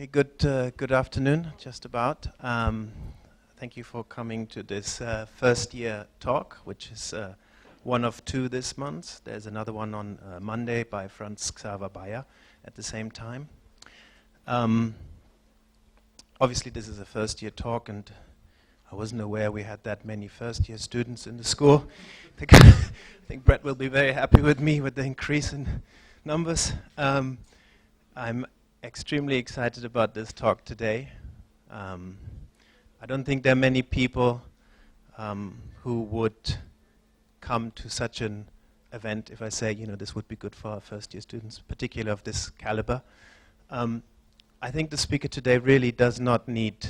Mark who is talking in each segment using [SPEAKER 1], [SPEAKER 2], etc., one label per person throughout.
[SPEAKER 1] Okay, good afternoon, just about. Thank you for coming to this first year talk, which is one of two this month. There's another one on Monday by Franz Xaver Bayer at the same time. Obviously, this is a first year talk, and I wasn't aware we had that many first year students in the school. I think Brett will be very happy with me with the increase in numbers. I'm extremely excited about this talk today. I don't think there are many people who would come to such an event if I say, this would be good for our first year students, particularly of this caliber. I think the speaker today really does not need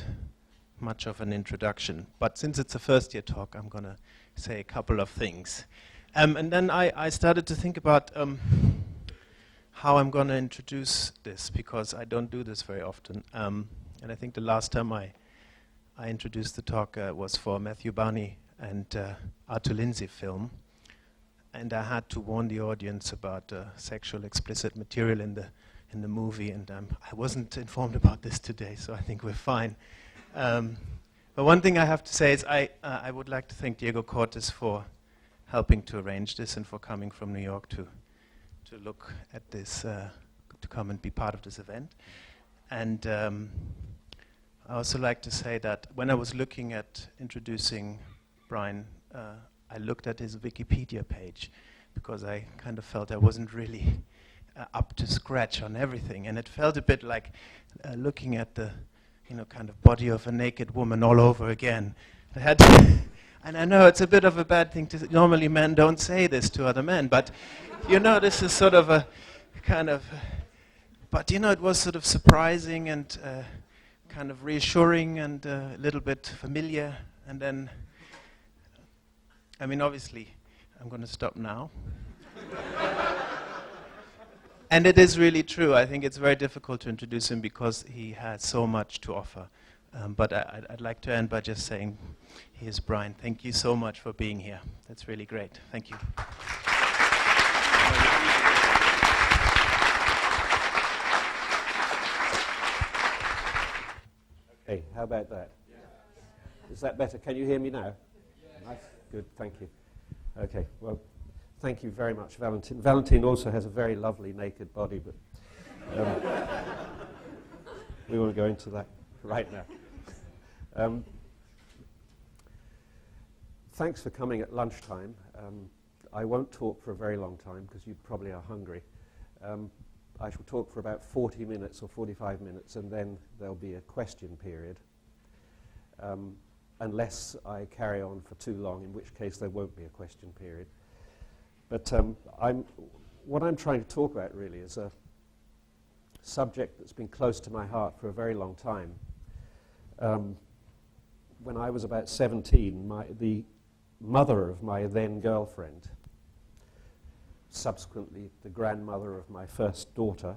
[SPEAKER 1] much of an introduction, but since it's a first year talk, I'm going to say a couple of things. And then I started to think about how I'm going to introduce this, because I don't do this very often. And I think the last time I introduced the talk was for Matthew Barney and Arthur Lindsay film. And I had to warn the audience about sexual explicit material in the movie, and I wasn't informed about this today, so I think we're fine. But one thing I have to say is I would like to thank Diego Cortez for helping to arrange this and for coming from New York to look at this, to come and be part of this event. And I also like to say that when I was looking at introducing Brian, I looked at his Wikipedia page because I kind of felt I wasn't really up to scratch on everything. And it felt a bit like looking at the kind of body of a naked woman all over again. I had to and I know it's a bit of a bad thing to normally men don't say this to other men, but this is sort of a kind of, but it was sort of surprising and kind of reassuring and a little bit familiar. And then, obviously, I'm going to stop now. And it is really true. I think it's very difficult to introduce him because he has so much to offer. But I'd like to end by just saying, here's Brian. Thank you so much for being here. That's really great. Thank you.
[SPEAKER 2] Okay, how about that? Is that better? Can you hear me now? Nice. Good, thank you. Okay, well, thank you very much, Valentin. Valentin also has a very lovely naked body, but we won't go into that right now. Thanks for coming at lunchtime. I won't talk for a very long time because you probably are hungry. I shall talk for about 40 minutes or 45 minutes, and then there'll be a question period. Unless I carry on for too long, in which case there won't be a question period. But what I'm trying to talk about really is a subject that's been close to my heart for a very long time. When I was about 17, the mother of my then girlfriend, subsequently the grandmother of my first daughter,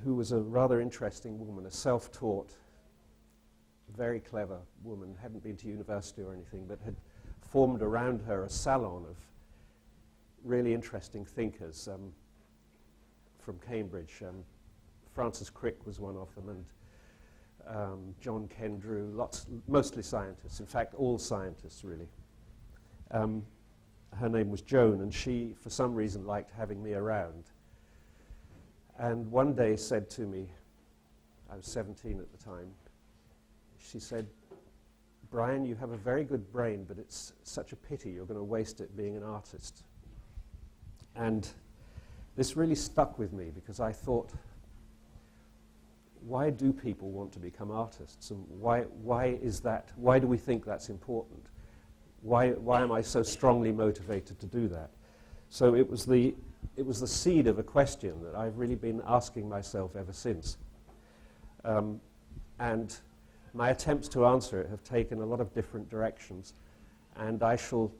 [SPEAKER 2] who was a rather interesting woman, a self-taught, very clever woman, hadn't been to university or anything, but had formed around her a salon of really interesting thinkers from Cambridge. Francis Crick was one of them, and John Kendrew, mostly scientists, in fact all scientists really. Her name was Joan, and she for some reason liked having me around, and one day said to me, I was 17 at the time, she said, "Brian, you have a very good brain, but it's such a pity you're going to waste it being an artist." And this really stuck with me because I thought, why do people want to become artists, and why is that? Why do we think that's important? Why am I so strongly motivated to do that? So it was the seed of a question that I've really been asking myself ever since. And my attempts to answer it have taken a lot of different directions, and I shall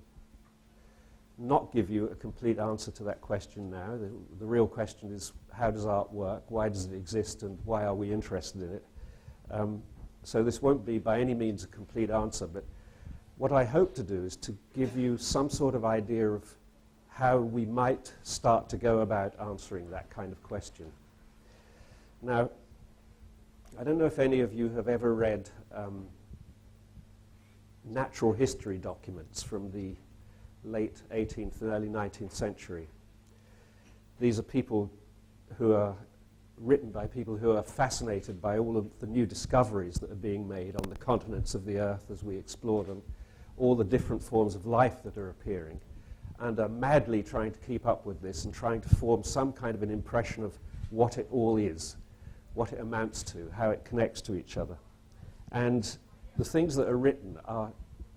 [SPEAKER 2] not give you a complete answer to that question now. The real question is, how does art work? Why does it exist? And why are we interested in it? So this won't be by any means a complete answer, but what I hope to do is to give you some sort of idea of how we might start to go about answering that kind of question. Now, I don't know if any of you have ever read natural history documents from the late 18th and early 19th century. These are people who are written by people who are fascinated by all of the new discoveries that are being made on the continents of the earth as we explore them, all the different forms of life that are appearing, and are madly trying to keep up with this and trying to form some kind of an impression of what it all is, what it amounts to, how it connects to each other. And the things that are written are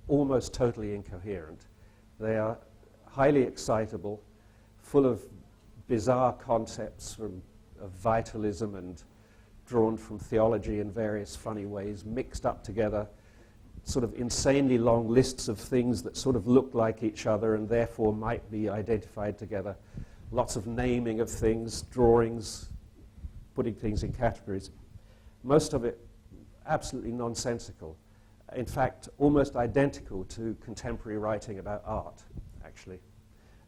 [SPEAKER 2] almost totally incoherent. They are highly excitable, full of bizarre concepts of vitalism and drawn from theology in various funny ways, mixed up together, sort of insanely long lists of things that sort of look like each other and therefore might be identified together. Lots of naming of things, drawings, putting things in categories. Most of it absolutely nonsensical. In fact, almost identical to contemporary writing about art, actually.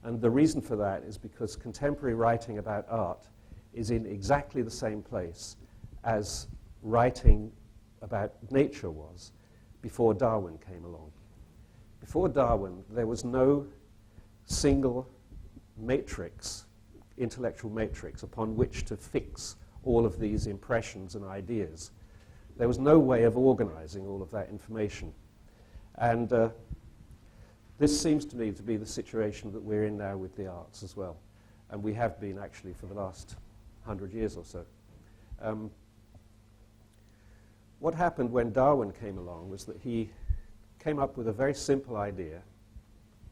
[SPEAKER 2] And the reason for that is because contemporary writing about art is in exactly the same place as writing about nature was before Darwin came along. Before Darwin, there was no single matrix, intellectual matrix, upon which to fix all of these impressions and ideas. There was no way of organizing all of that information. And this seems to me to be the situation that we're in now with the arts as well. And we have been actually for the last 100 years or so. What happened when Darwin came along was that he came up with a very simple idea,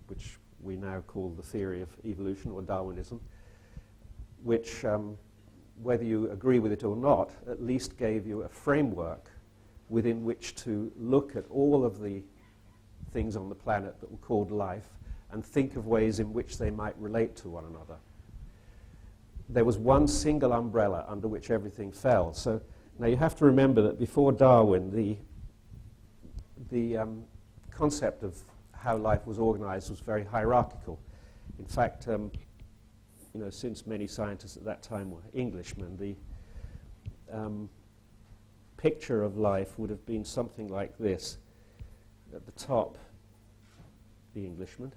[SPEAKER 2] which we now call the theory of evolution or Darwinism, which, whether you agree with it or not, at least gave you a framework within which to look at all of the things on the planet that were called life and think of ways in which they might relate to one another. There was one single umbrella under which everything fell. So now you have to remember that before Darwin, the concept of how life was organized was very hierarchical. In fact, since many scientists at that time were Englishmen, the picture of life would have been something like this. At the top, the Englishman.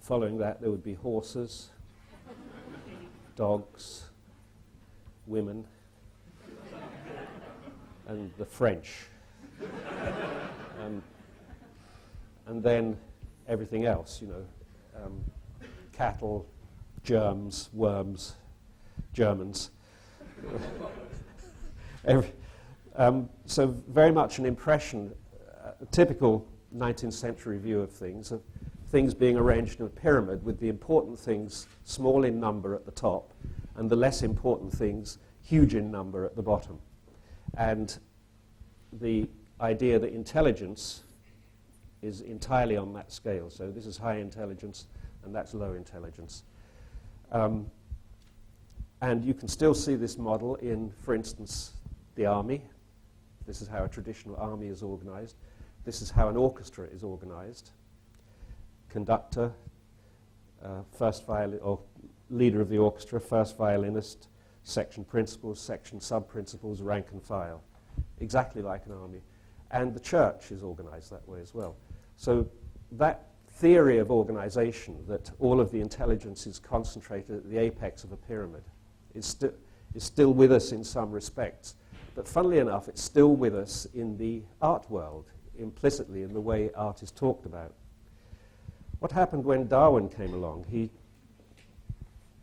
[SPEAKER 2] Following that, there would be horses, dogs, women, and the French. And then everything else, cattle, germs, worms, Germans. So very much an impression, a typical 19th century view of things being arranged in a pyramid with the important things small in number at the top and the less important things huge in number at the bottom. And the idea that intelligence is entirely on that scale. So this is high intelligence and that's low intelligence. And you can still see this model in, for instance, the army. This is how a traditional army is organized. This is how an orchestra is organized. Conductor, first violin, or leader of the orchestra, first violinist, section principals, section sub-principals, rank and file. Exactly like an army. And the church is organized that way as well. So that theory of organization, that all of the intelligence is concentrated at the apex of a pyramid, is still with us in some respects. But funnily enough, it's still with us in the art world, implicitly in the way art is talked about. What happened when Darwin came along?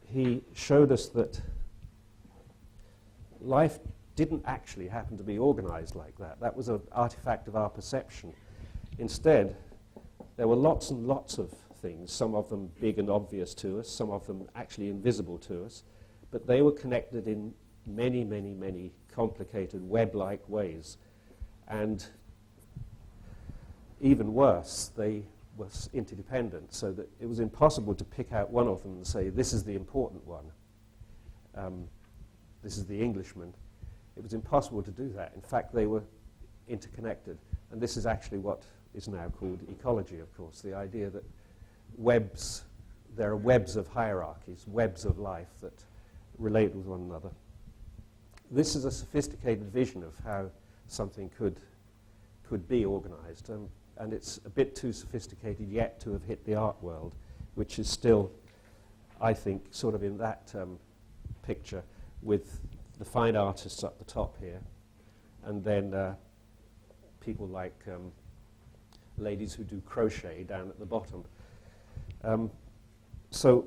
[SPEAKER 2] He showed us that life didn't actually happen to be organized like that. That was an artifact of our perception. Instead, there were lots and lots of things, some of them big and obvious to us, some of them actually invisible to us, but they were connected in many, many, many complicated web-like ways. And even worse, they were interdependent, so that it was impossible to pick out one of them and say, this is the important one. This is the Englishman. It was impossible to do that. In fact, they were interconnected. And this is actually what is now called ecology, of course, the idea that webs there are webs of hierarchies, webs of life that relate with one another. This is a sophisticated vision of how something could be organized, and it's a bit too sophisticated yet to have hit the art world, which is still, I think, sort of in that picture with the fine artists up the top here, and then people like ladies who do crochet down at the bottom. So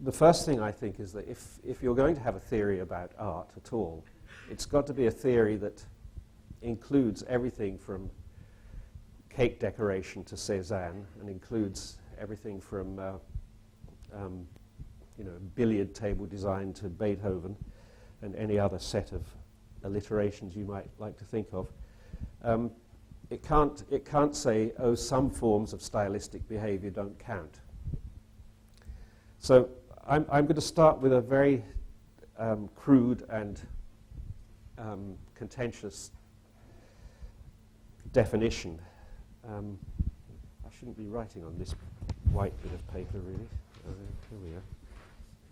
[SPEAKER 2] the first thing I think is that if you're going to have a theory about art at all, it's got to be a theory that includes everything from cake decoration to Cézanne, and includes everything from billiard table design to Beethoven, and any other set of alliterations you might like to think of. It can't say, oh, some forms of stylistic behavior don't count. So I'm going to start with a very crude and contentious definition. I shouldn't be writing on this white bit of paper, really. Here we are.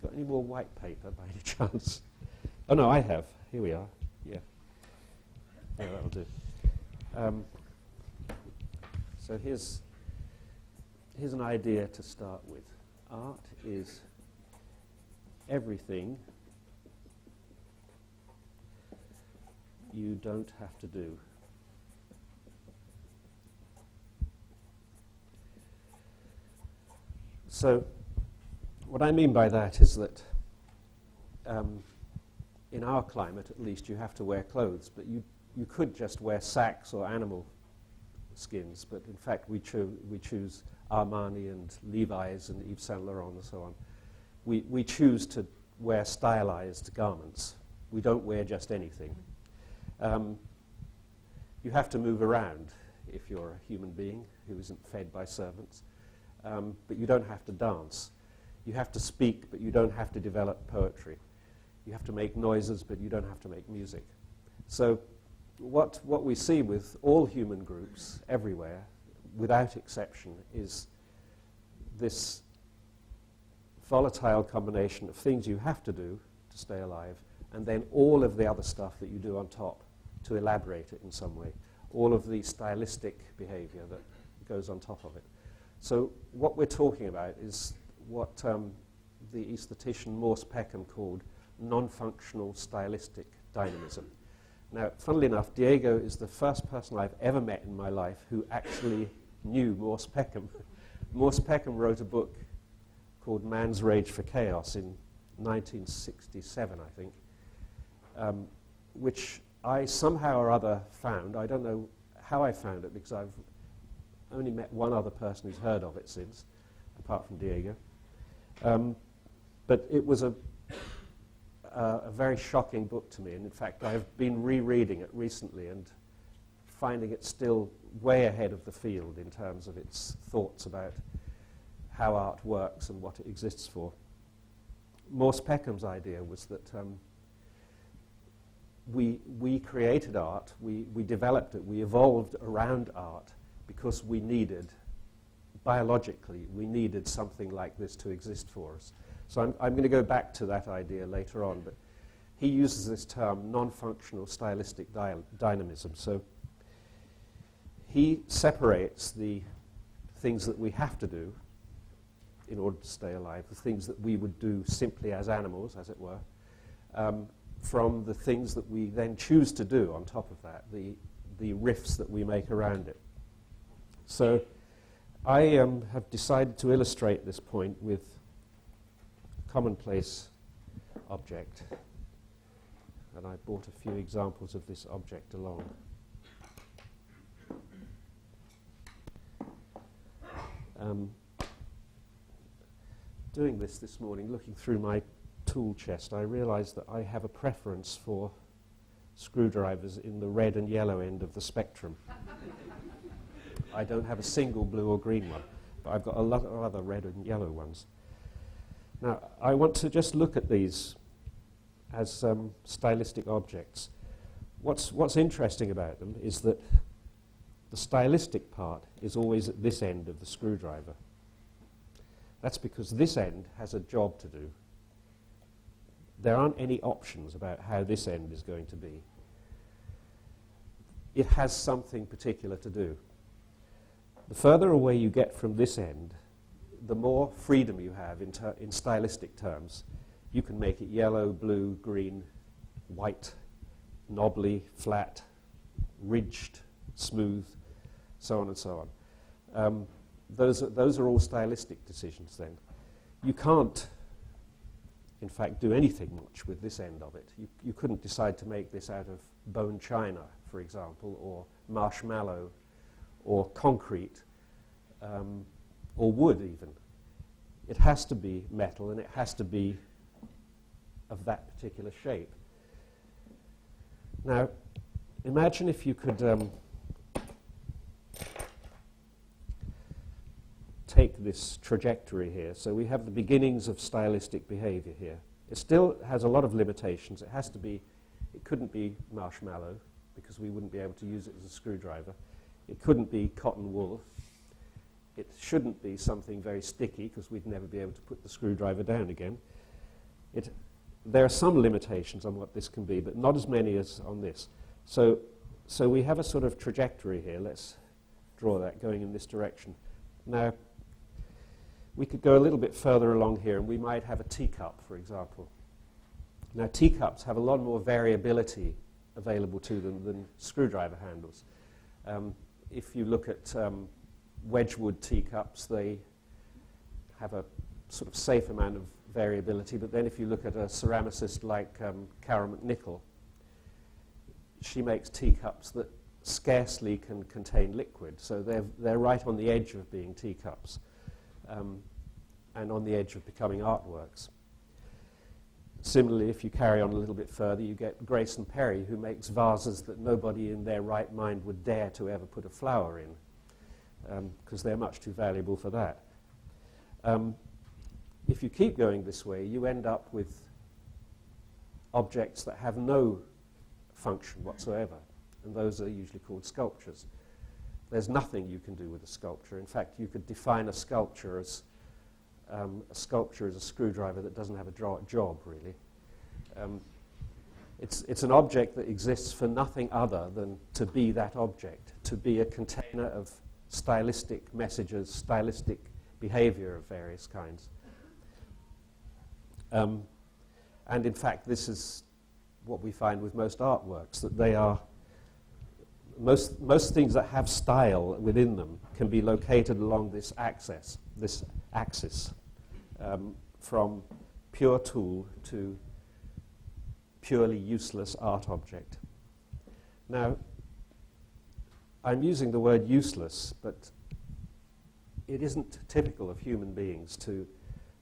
[SPEAKER 2] Got any more white paper by any chance? Oh, no, I have. Here we are. Yeah. Yeah, that'll do. So here's an idea to start with. Art is everything you don't have to do. So what I mean by that is that in our climate, at least, you have to wear clothes, but you could just wear sacks or animal skins, but in fact we choose Armani and Levi's and Yves Saint Laurent and so on. We choose to wear stylized garments. We don't wear just anything. You have to move around if you're a human being who isn't fed by servants, but you don't have to dance. You have to speak, but you don't have to develop poetry. You have to make noises, but you don't have to make music. So what we see with all human groups everywhere, without exception, is this volatile combination of things you have to do to stay alive, and then all of the other stuff that you do on top to elaborate it in some way, all of the stylistic behavior that goes on top of it. So what we're talking about is what the aesthetician Morse Peckham called non-functional stylistic dynamism. Now, funnily enough, Diego is the first person I've ever met in my life who actually knew Morse Peckham. Morse Peckham wrote a book called Man's Rage for Chaos in 1967, I think, which I somehow or other found. I don't know how I found it, because I've only met one other person who's heard of it since, apart from Diego. But it was a very shocking book to me, and in fact I've been rereading it recently and finding it still way ahead of the field in terms of its thoughts about how art works and what it exists for. Morse Peckham's idea was that we created art, we developed it, we evolved around art because we needed, biologically, we needed something like this to exist for us. So I'm going to go back to that idea later on, but he uses this term non-functional stylistic dynamism. So he separates the things that we have to do in order to stay alive, the things that we would do simply as animals, as it were, from the things that we then choose to do on top of that, the riffs that we make around it. So I have decided to illustrate this point with a commonplace object, and I brought a few examples of this object along. Doing this morning, looking through my tool chest, I realized that I have a preference for screwdrivers in the red and yellow end of the spectrum. I don't have a single blue or green one, but I've got a lot of other red and yellow ones. Now, I want to just look at these as stylistic objects. What's interesting about them is that the stylistic part is always at this end of the screwdriver. That's because this end has a job to do. There aren't any options about how this end is going to be. It has something particular to do. The further away you get from this end, the more freedom you have in stylistic terms. You can make it yellow, blue, green, white, knobbly, flat, ridged, smooth, so on and so on. Those are all stylistic decisions then. You can't, in fact, do anything much with this end of it. You couldn't decide to make this out of bone china, for example, or marshmallow, or concrete, or wood even. It has to be metal, and it has to be of that particular shape. Now, imagine if you could take this trajectory here. So we have the beginnings of stylistic behavior here. It still has a lot of limitations. It couldn't be marshmallow, because we wouldn't be able to use it as a screwdriver. It couldn't be cotton wool. It shouldn't be something very sticky, because we'd never be able to put the screwdriver down again. There are some limitations on what this can be, but not as many as on this. So we have a sort of trajectory here. Let's draw that going in this direction. Now, we could go a little bit further along here, and we might have a teacup, for example. Now, teacups have a lot more variability available to them than screwdriver handles. If you look at Wedgwood teacups, they have a sort of safe amount of variability, but then if you look at a ceramicist like Carol McNichol, she makes teacups that scarcely can contain liquid, so they're right on the edge of being teacups and on the edge of becoming artworks. Similarly, if you carry on a little bit further, you get Grayson Perry, who makes vases that nobody in their right mind would dare to ever put a flower in, because they're much too valuable for that. If you keep going this way, you end up with objects that have no function whatsoever, and those are usually called sculptures. There's nothing you can do with a sculpture. In fact, you could define a sculpture as a screwdriver that doesn't have a job, really. It's an object that exists for nothing other than to be that object, to be a container of stylistic messages, stylistic behavior of various kinds. And in fact, this is what we find with most artworks, that they are, most things that have style within them can be located along this axis, from pure tool to purely useless art object. Now, I'm using the word useless, but it isn't typical of human beings to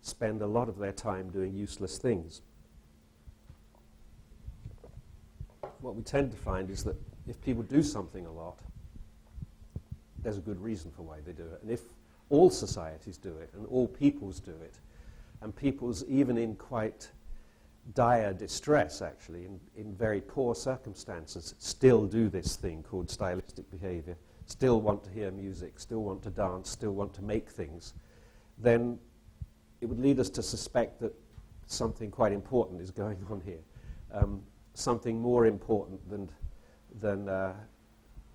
[SPEAKER 2] spend a lot of their time doing useless things. What we tend to find is that if people do something a lot, there's a good reason for why they do it. And if all societies do it, and all peoples do it, and peoples even in quite dire distress, actually, in very poor circumstances, still do this thing called stylistic behavior, still want to hear music, still want to dance, still want to make things, then it would lead us to suspect that something quite important is going on here, something more important than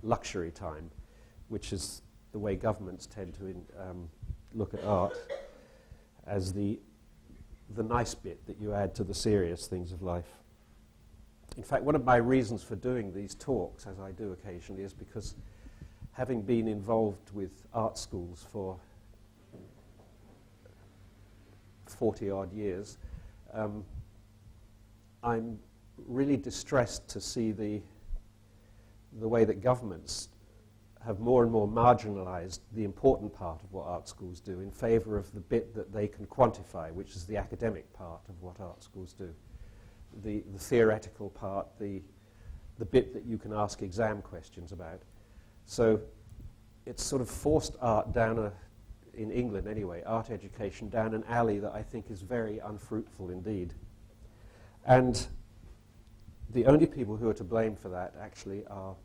[SPEAKER 2] luxury time, which is the way governments tend to look at art as the nice bit that you add to the serious things of life. In fact, one of my reasons for doing these talks, as I do occasionally, is because having been involved with art schools for 40-odd years, I'm really distressed to see the way that governments have more and more marginalized the important part of what art schools do in favor of the bit that they can quantify, which is the academic part of what art schools do. The theoretical part, the bit that you can ask exam questions about. So it's sort of forced art down in England anyway, art education down an alley that I think is very unfruitful indeed. And the only people who are to blame for that actually are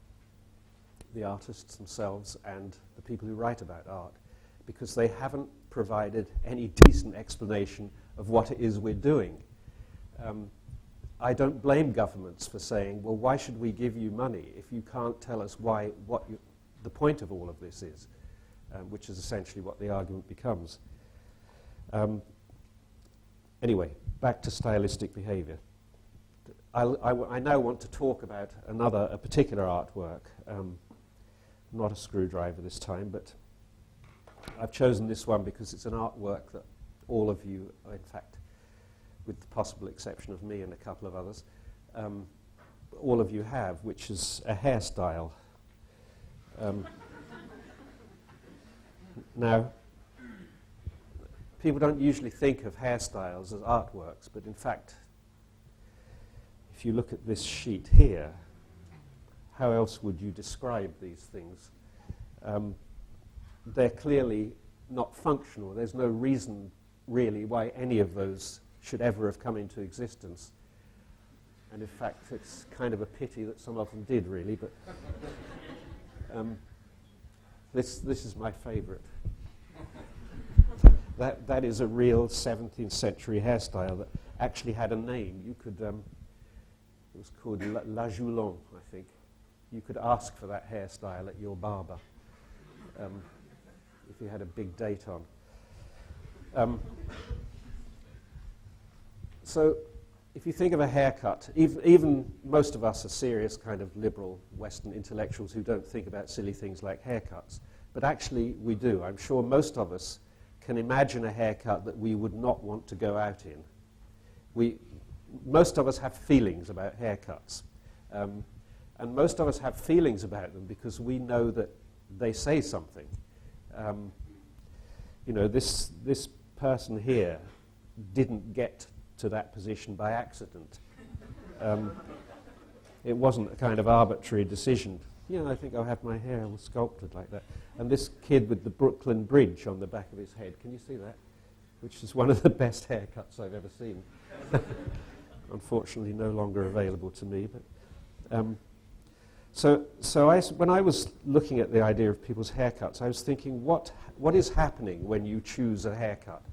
[SPEAKER 2] the artists themselves and the people who write about art, because they haven't provided any decent explanation of what it is we're doing. I don't blame governments for saying, well, why should we give you money if you can't tell us the point of all of this is, which is essentially what the argument becomes. Anyway, back to stylistic behavior. I now want to talk about a particular artwork, not a screwdriver this time, but I've chosen this one because it's an artwork that all of you, in fact, with the possible exception of me and a couple of others, all of you have, which is a hairstyle. Now, people don't usually think of hairstyles as artworks, but in fact, if you look at this sheet here, how else would you describe these things? They're clearly not functional. There's no reason, really, why any of those should ever have come into existence. And in fact, it's kind of a pity that some of them did, really, but this is my favorite. That is a real 17th century hairstyle that actually had a name. You could, it was called La Joulon, I think. You could ask for that hairstyle at your barber if you had a big date on. So if you think of a haircut, even most of us are serious kind of liberal Western intellectuals who don't think about silly things like haircuts. But actually we do. I'm sure most of us can imagine a haircut that we would not want to go out in. Most of us have feelings about haircuts. And most of us have feelings about them because we know that they say something. This person here didn't get to that position by accident. It wasn't a kind of arbitrary decision. I think I'll have my hair all sculpted like that. And this kid with the Brooklyn Bridge on the back of his head, can you see that? Which is one of the best haircuts I've ever seen. Unfortunately, no longer available to me. But when I was looking at the idea of people's haircuts, I was thinking, what is happening when you choose a haircut?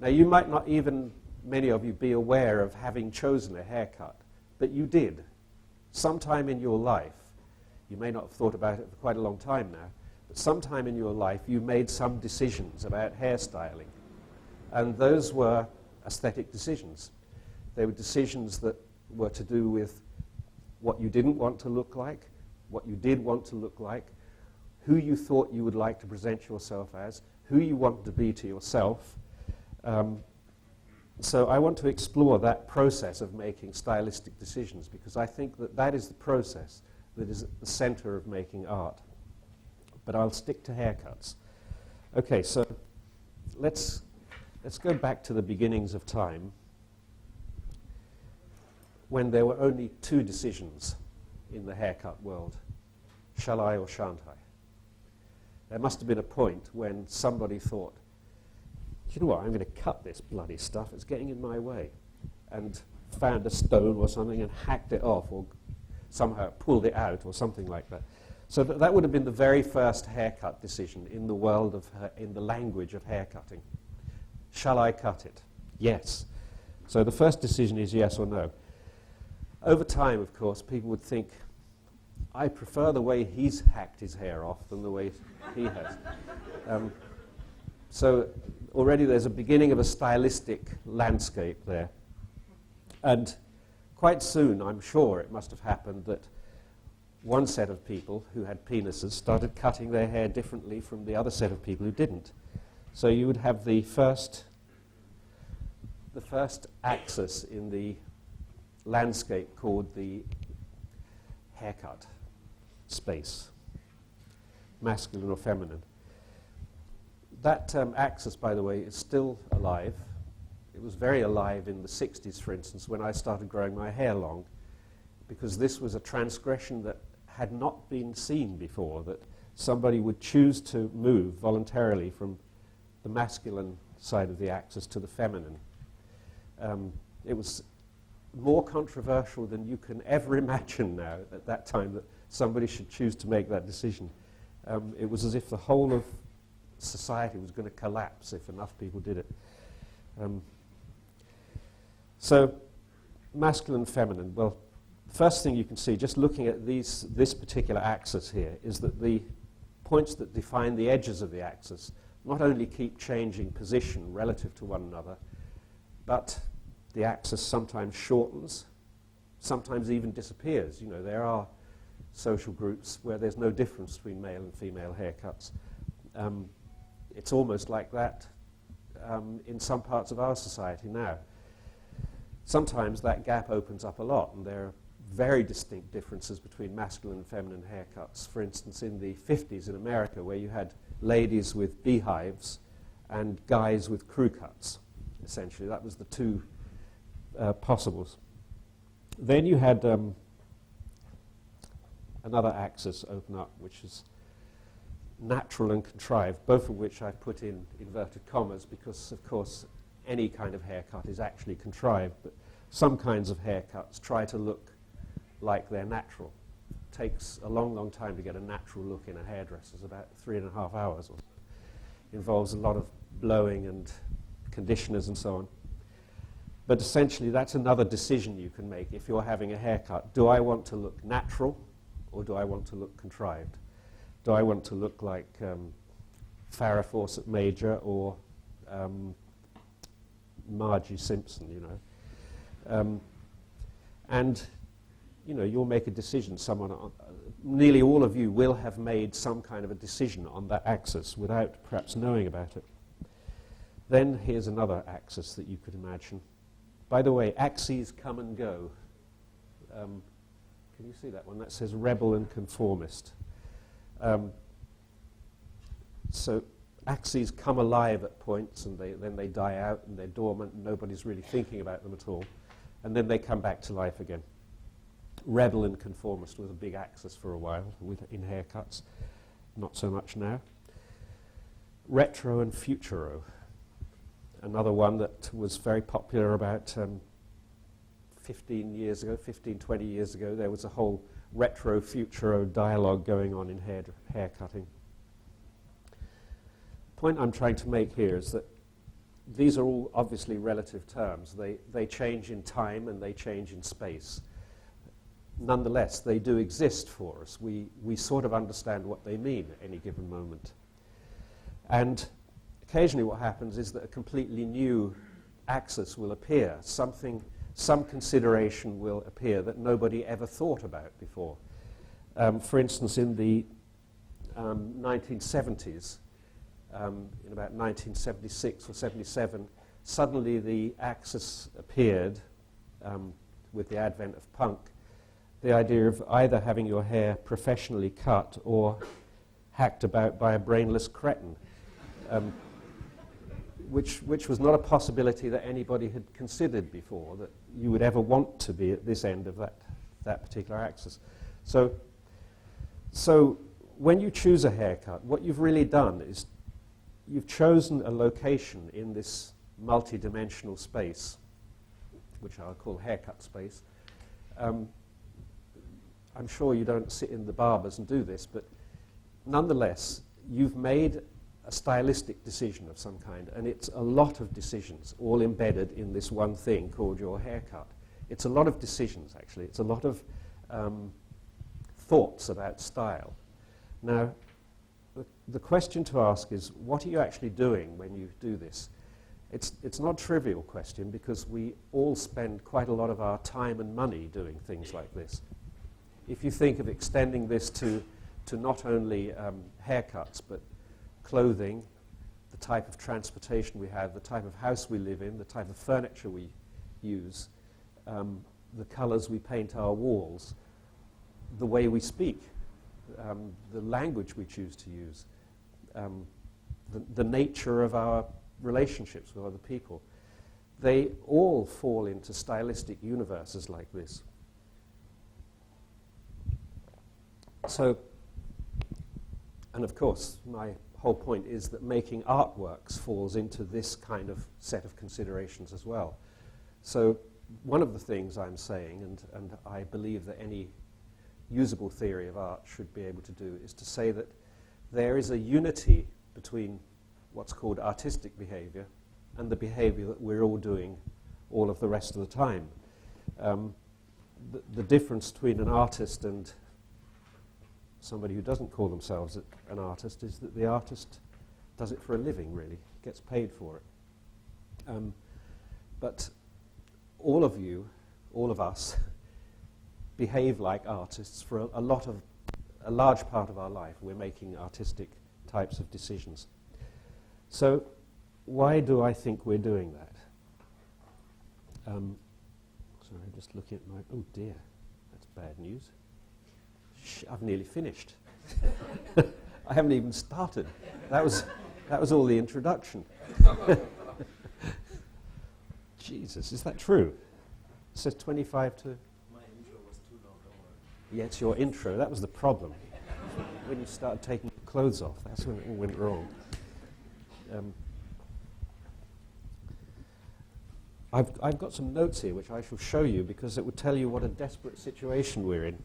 [SPEAKER 2] Now, you might not even, many of you, be aware of having chosen a haircut, but you did. Sometime in your life, you may not have thought about it for quite a long time now, but sometime in your life, you made some decisions about hairstyling. And those were aesthetic decisions. They were decisions that were to do with what you didn't want to look like, what you did want to look like, who you thought you would like to present yourself as, who you want to be to yourself. So I want to explore that process of making stylistic decisions because I think that is the process that is at the center of making art. But I'll stick to haircuts. Okay, so let's go back to the beginnings of time when there were only two decisions in the haircut world. Shall I or shan't I? There must have been a point when somebody thought, you know what, I'm going to cut this bloody stuff, it's getting in my way, and found a stone or something and hacked it off or somehow pulled it out or something like that. So that would have been the very first haircut decision in the world of, in the language of haircutting. Shall I cut it? Yes. So the first decision is yes or no. Over time, of course, people would think, I prefer the way he's hacked his hair off than the way he has. So already there's a beginning of a stylistic landscape there. And quite soon, I'm sure it must have happened that one set of people who had penises started cutting their hair differently from the other set of people who didn't. So you would have the first axis in the landscape called the haircut space, masculine or feminine. That axis, by the way, is still alive. It was very alive in the 60s, for instance, when I started growing my hair long, because this was a transgression that had not been seen before, that somebody would choose to move voluntarily from the masculine side of the axis to the feminine. It was more controversial than you can ever imagine now at that time that somebody should choose to make that decision. It was as if the whole of society was going to collapse if enough people did it. So, masculine, feminine. Well, the first thing you can see, just looking at this particular axis here, is that the points that define the edges of the axis not only keep changing position relative to one another, but the axis sometimes shortens, sometimes even disappears. You know, there are social groups where there's no difference between male and female haircuts. It's almost like that in some parts of our society now. Sometimes that gap opens up a lot, and there are very distinct differences between masculine and feminine haircuts. For instance, in the 50s in America, where you had ladies with beehives and guys with crew cuts, essentially. That was the two possibles. Then you had another axis open up, which is natural and contrived, both of which I've put in inverted commas because, of course, any kind of haircut is actually contrived, but some kinds of haircuts try to look like they're natural. It takes a long, long time to get a natural look in a hairdresser. It's about 3.5 hours. Involves a lot of blowing and conditioners and so on. But essentially, that's another decision you can make if you're having a haircut. Do I want to look natural, or do I want to look contrived? Do I want to look like Farrah Fawcett Major or Margie Simpson, you know? And, you know, you'll make a decision. Nearly all of you will have made some kind of a decision on that axis without perhaps knowing about it. Then here's another axis that you could imagine. By the way, axes come and go. Can you see that one? That says rebel and conformist. So axes come alive at points, and then they die out, and they're dormant, and nobody's really thinking about them at all. And then they come back to life again. Rebel and conformist was a big axis for a while in haircuts. Not so much now. Retro and futuro. Another one that was very popular about 15, 20 years ago. There was a whole retro-futuro dialogue going on in haircutting. The point I'm trying to make here is that these are all obviously relative terms. They change in time and they change in space. Nonetheless, they do exist for us. We sort of understand what they mean at any given moment. And occasionally what happens is that a completely new axis will appear. Some consideration will appear that nobody ever thought about before. For instance, in the 1970s, in about 1976 or 77, suddenly the axis appeared with the advent of punk. The idea of either having your hair professionally cut or hacked about by a brainless cretin, which was not a possibility that anybody had considered before, that you would ever want to be at this end of that particular axis. So when you choose a haircut, what you've really done is you've chosen a location in this multi-dimensional space, which I'll call haircut space. I'm sure you don't sit in the barbers and do this, but nonetheless, you've made a stylistic decision of some kind, and it's a lot of decisions all embedded in this one thing called your haircut. It's a lot of decisions, actually. It's a lot of thoughts about style. Now, the question to ask is, what are you actually doing when you do this? It's not a trivial question, because we all spend quite a lot of our time and money doing things like this. If you think of extending this to not only haircuts, but clothing, the type of transportation we have, the type of house we live in, the type of furniture we use, the colors we paint our walls, the way we speak, the language we choose to use, the nature of our relationships with other people. They all fall into stylistic universes like this. So, and of course, my whole point is that making artworks falls into this kind of set of considerations as well. So one of the things I'm saying, and I believe that any usable theory of art should be able to do, is to say that there is a unity between what's called artistic behavior and the behavior that we're all doing all of the rest of the time. The difference between an artist and somebody who doesn't call themselves an artist is that the artist does it for a living, really, gets paid for it. But all of you, all of us, behave like artists for a large part of our life. We're making artistic types of decisions. So why do I think we're doing that? Sorry, I'm just looking at my... Oh dear, that's bad news. I've nearly finished. I haven't even started. That was all the introduction. Jesus, is that true? It says 25 to...
[SPEAKER 1] My intro was too long, don't worry.
[SPEAKER 2] Yeah, it's your intro. That was the problem. When you started taking clothes off, that's when it all went wrong. I've got some notes here which I shall show you because it would tell you what a desperate situation we're in.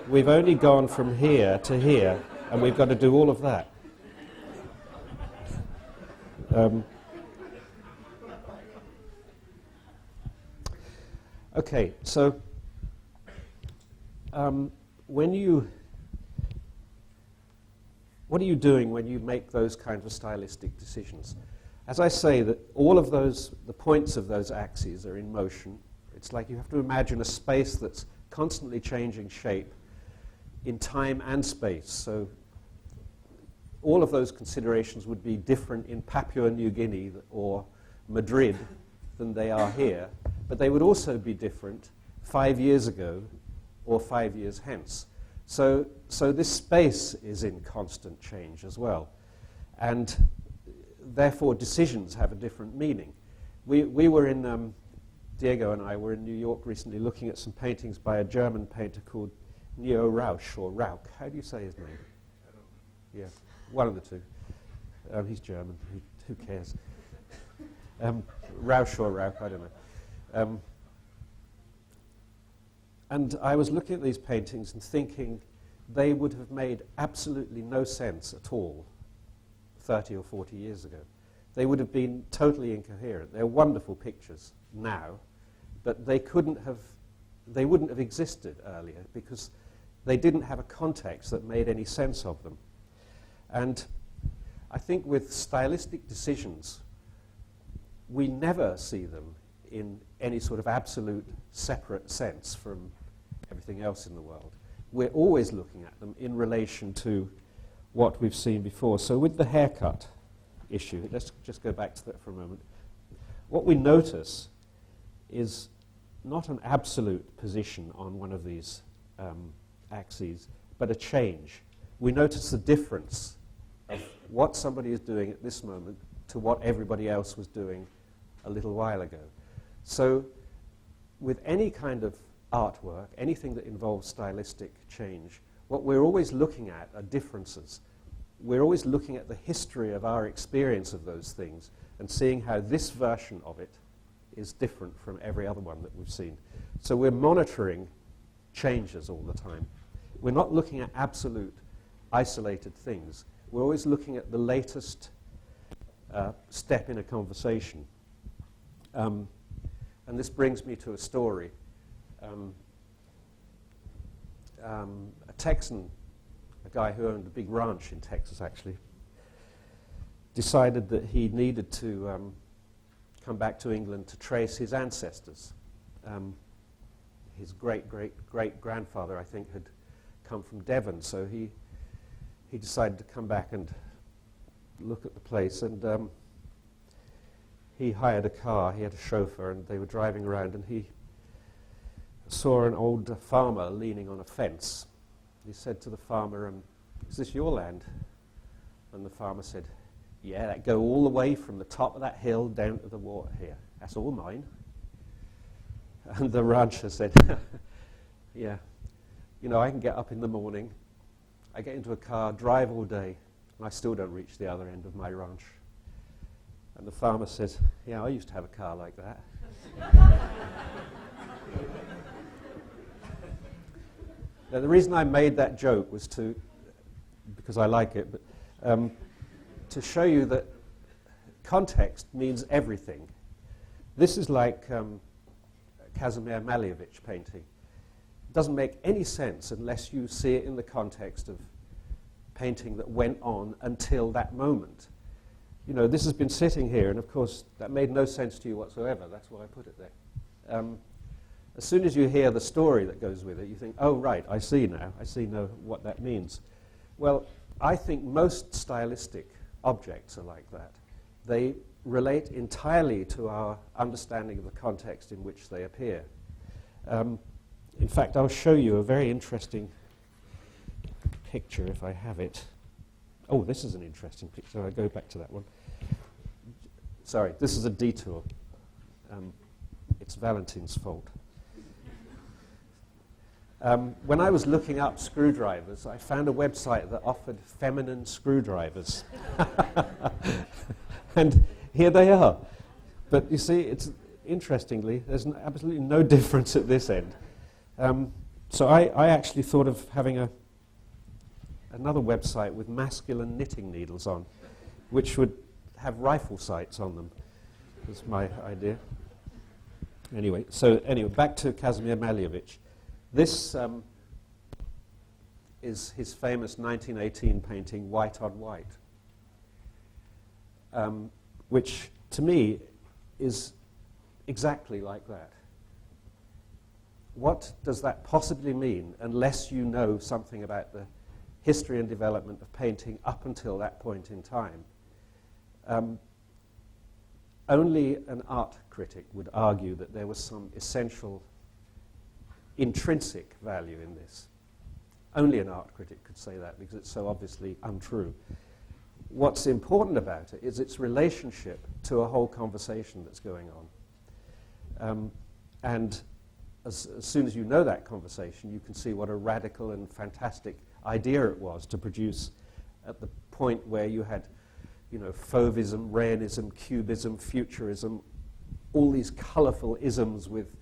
[SPEAKER 2] We've only gone from here to here, and we've got to do all of that. Okay, so what are you doing when you make those kinds of stylistic decisions? As I say, that all of those, the points of those axes are in motion. It's like you have to imagine a space that's constantly changing shape in time and space. So all of those considerations would be different in Papua New Guinea or Madrid than they are here, but they would also be different 5 years ago or 5 years hence. So this space is in constant change as well. And therefore decisions have a different meaning. We were in, Diego and I were in New York recently looking at some paintings by a German painter called Neo Rauch, or Rauch. How do you say his name?
[SPEAKER 1] I don't know.
[SPEAKER 2] Yeah, one of the two. He's German, who cares? Rauch or Rauch, I don't know. And I was looking at these paintings and thinking they would have made absolutely no sense at all 30 or 40 years ago. They would have been totally incoherent. They're wonderful pictures now, but they wouldn't have existed earlier because they didn't have a context that made any sense of them. And I think with stylistic decisions, we never see them in any sort of absolute separate sense from everything else in the world. We're always looking at them in relation to what we've seen before. So with the haircut issue, let's just go back to that for a moment. What we notice is not an absolute position on one of these axes, but a change. We notice the difference of what somebody is doing at this moment to what everybody else was doing a little while ago. So with any kind of artwork, anything that involves stylistic change, what we're always looking at are differences. We're always looking at the history of our experience of those things and seeing how this version of it is different from every other one that we've seen. So we're monitoring changes all the time. We're not looking at absolute isolated things. We're always looking at the latest step in a conversation. And this brings me to a story. A Texan, a guy who owned a big ranch in Texas actually, decided that he needed to come back to England to trace his ancestors. His great-great-great-grandfather, I think, had come from Devon, so he decided to come back and look at the place, and he hired a car, he had a chauffeur, and they were driving around, and he saw an old farmer leaning on a fence. He said to the farmer, "Is this your land?" And the farmer said, "Yeah, that go all the way from the top of that hill down to the water here. That's all mine." And the rancher said, "Yeah, you know, I can get up in the morning, I get into a car, drive all day, and I still don't reach the other end of my ranch." And the farmer says, "Yeah, I used to have a car like that." Now, the reason I made that joke was because I like it, but to show you that context means everything. This is like Kazimir Malevich painting. It doesn't make any sense unless you see it in the context of painting that went on until that moment. You know, this has been sitting here, and of course that made no sense to you whatsoever. That's why I put it there. As soon as you hear the story that goes with it, you think, oh, right, I see now. I see now what that means. Well, I think most stylistic objects are like that. They relate entirely to our understanding of the context in which they appear. In fact, I'll show you a very interesting picture if I have it. Oh, this is an interesting picture. I'll go back to that one. Sorry, this is a detour. It's Valentin's fault. When I was looking up screwdrivers, I found a website that offered feminine screwdrivers. And here they are. But you see, interestingly, there's absolutely no difference at this end. So I actually thought of having another website with masculine knitting needles on, which would have rifle sights on them, was my idea. Anyway, back to Kazimir Malevich. This is his famous 1918 painting, White on White, which to me is exactly like that. What does that possibly mean unless you know something about the history and development of painting up until that point in time? Only an art critic would argue that there was some essential intrinsic value in this. Only an art critic could say that because it's so obviously untrue. What's important about it is its relationship to a whole conversation that's going on. And as soon as you know that conversation, you can see what a radical and fantastic idea it was to produce at the point where you had, you know, Fauvism, Rayonism, Cubism, Futurism, all these colourful isms with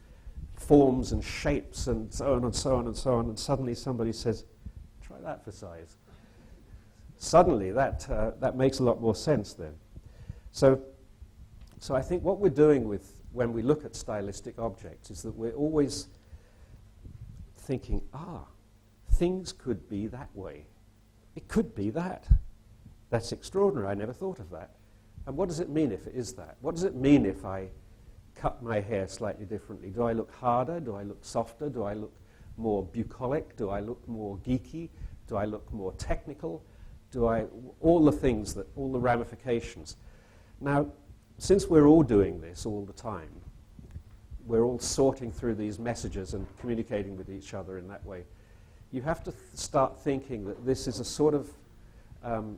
[SPEAKER 2] forms and shapes and so on and so on and so on, and suddenly somebody says, try that for size. Suddenly that makes a lot more sense then. So I think what we're doing when we look at stylistic objects is that we're always thinking, things could be that way. It could be that. That's extraordinary. I never thought of that. And what does it mean if it is that? What does it mean if I cut my hair slightly differently? Do I look harder? Do I look softer? Do I look more bucolic? Do I look more geeky? Do I look more technical? All the things, all the ramifications. Now, since we're all doing this all the time, we're all sorting through these messages and communicating with each other in that way, you have to start thinking that this is a sort of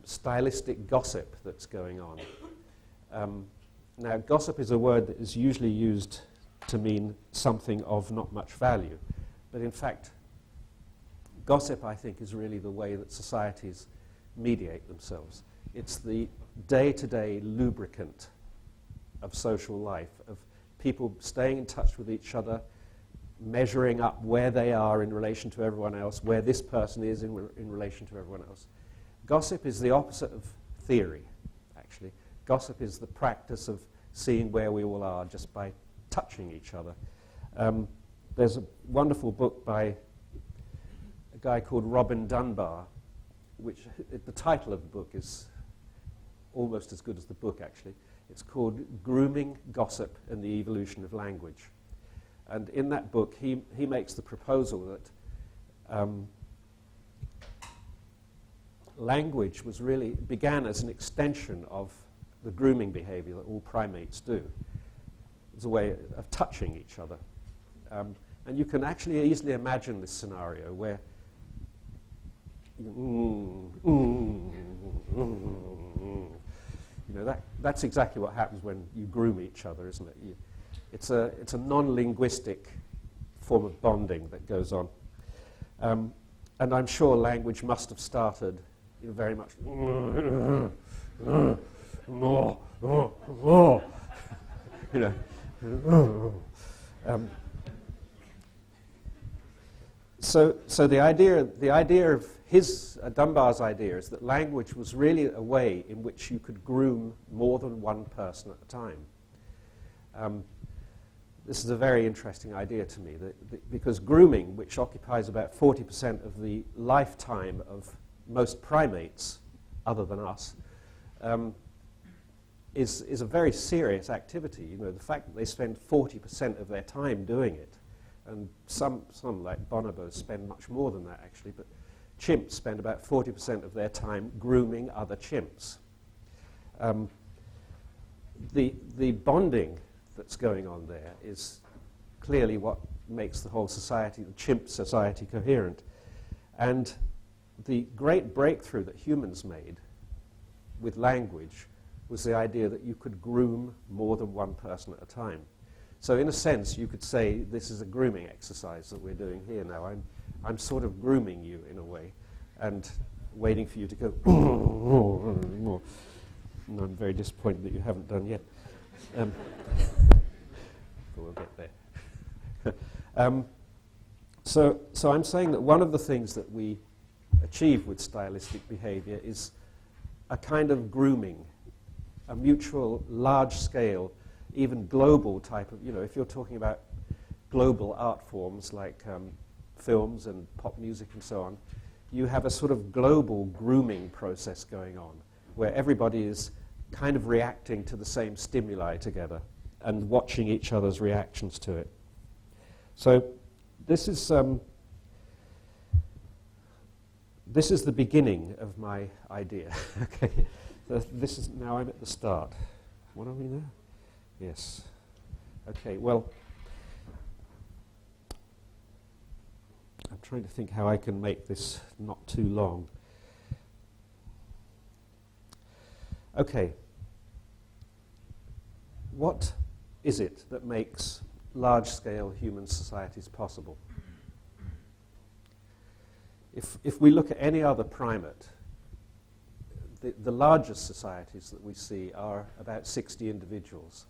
[SPEAKER 2] stylistic gossip that's going on. Now, gossip is a word that is usually used to mean something of not much value. But in fact, gossip, I think, is really the way that societies mediate themselves. It's the day-to-day lubricant of social life, of people staying in touch with each other, measuring up where they are in relation to everyone else, where this person is in relation to everyone else. Gossip is the opposite of theory, actually. Gossip is the practice of seeing where we all are just by touching each other. There's a wonderful book by a guy called Robin Dunbar, which the title of the book is almost as good as the book, actually. It's called Grooming, Gossip, and the Evolution of Language. And in that book, he makes the proposal that language began as an extension of the grooming behavior that all primates do. It's a way of touching each other. And you can actually easily imagine this scenario where that's exactly what happens when you groom each other, isn't it? It's a non-linguistic form of bonding that goes on. And I'm sure language must have started very much So the idea of his, Dunbar's idea is that language was really a way in which you could groom more than one person at a time. This is a very interesting idea to me, because grooming, which occupies about 40% of the lifetime of most primates, other than us, is a very serious activity. You know, the fact that they spend 40% of their time doing it, and some like bonobos spend much more than that actually, but chimps spend about 40% of their time grooming other chimps. The bonding that's going on there is clearly what makes the whole society, the chimp society, coherent. And the great breakthrough that humans made with language was the idea that you could groom more than one person at a time. So in a sense, you could say this is a grooming exercise that we're doing here now. I'm sort of grooming you in a way and waiting for you to go, and I'm very disappointed that you haven't done yet. But we'll get there. So I'm saying that one of the things that we achieve with stylistic behavior is a kind of grooming, a mutual, large-scale, even global type of, you know, if you're talking about global art forms like films and pop music and so on, you have a sort of global grooming process going on where everybody is kind of reacting to the same stimuli together and watching each other's reactions to it. So this is the beginning of my idea. Okay, this is now I'm at the start. What are we now? Yes. Okay. Well, I'm trying to think how I can make this not too long. Okay. What is it that makes large-scale human societies possible? If we look at any other primate, the largest societies that we see are about 60 individuals.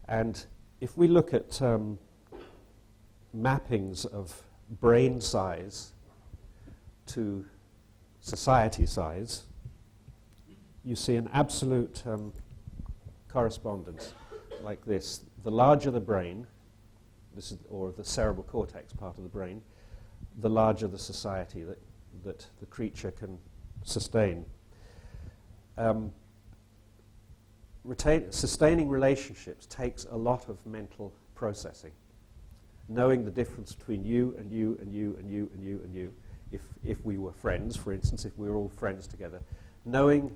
[SPEAKER 2] And if we look at mappings of brain size to society size, you see an absolute correspondence like this. The larger the brain, or the cerebral cortex part of the brain, the larger the society that the creature can sustain. Sustaining relationships takes a lot of mental processing. Knowing the difference between you and you and you and you and you and you, if we were friends, for instance, if we were all friends together, knowing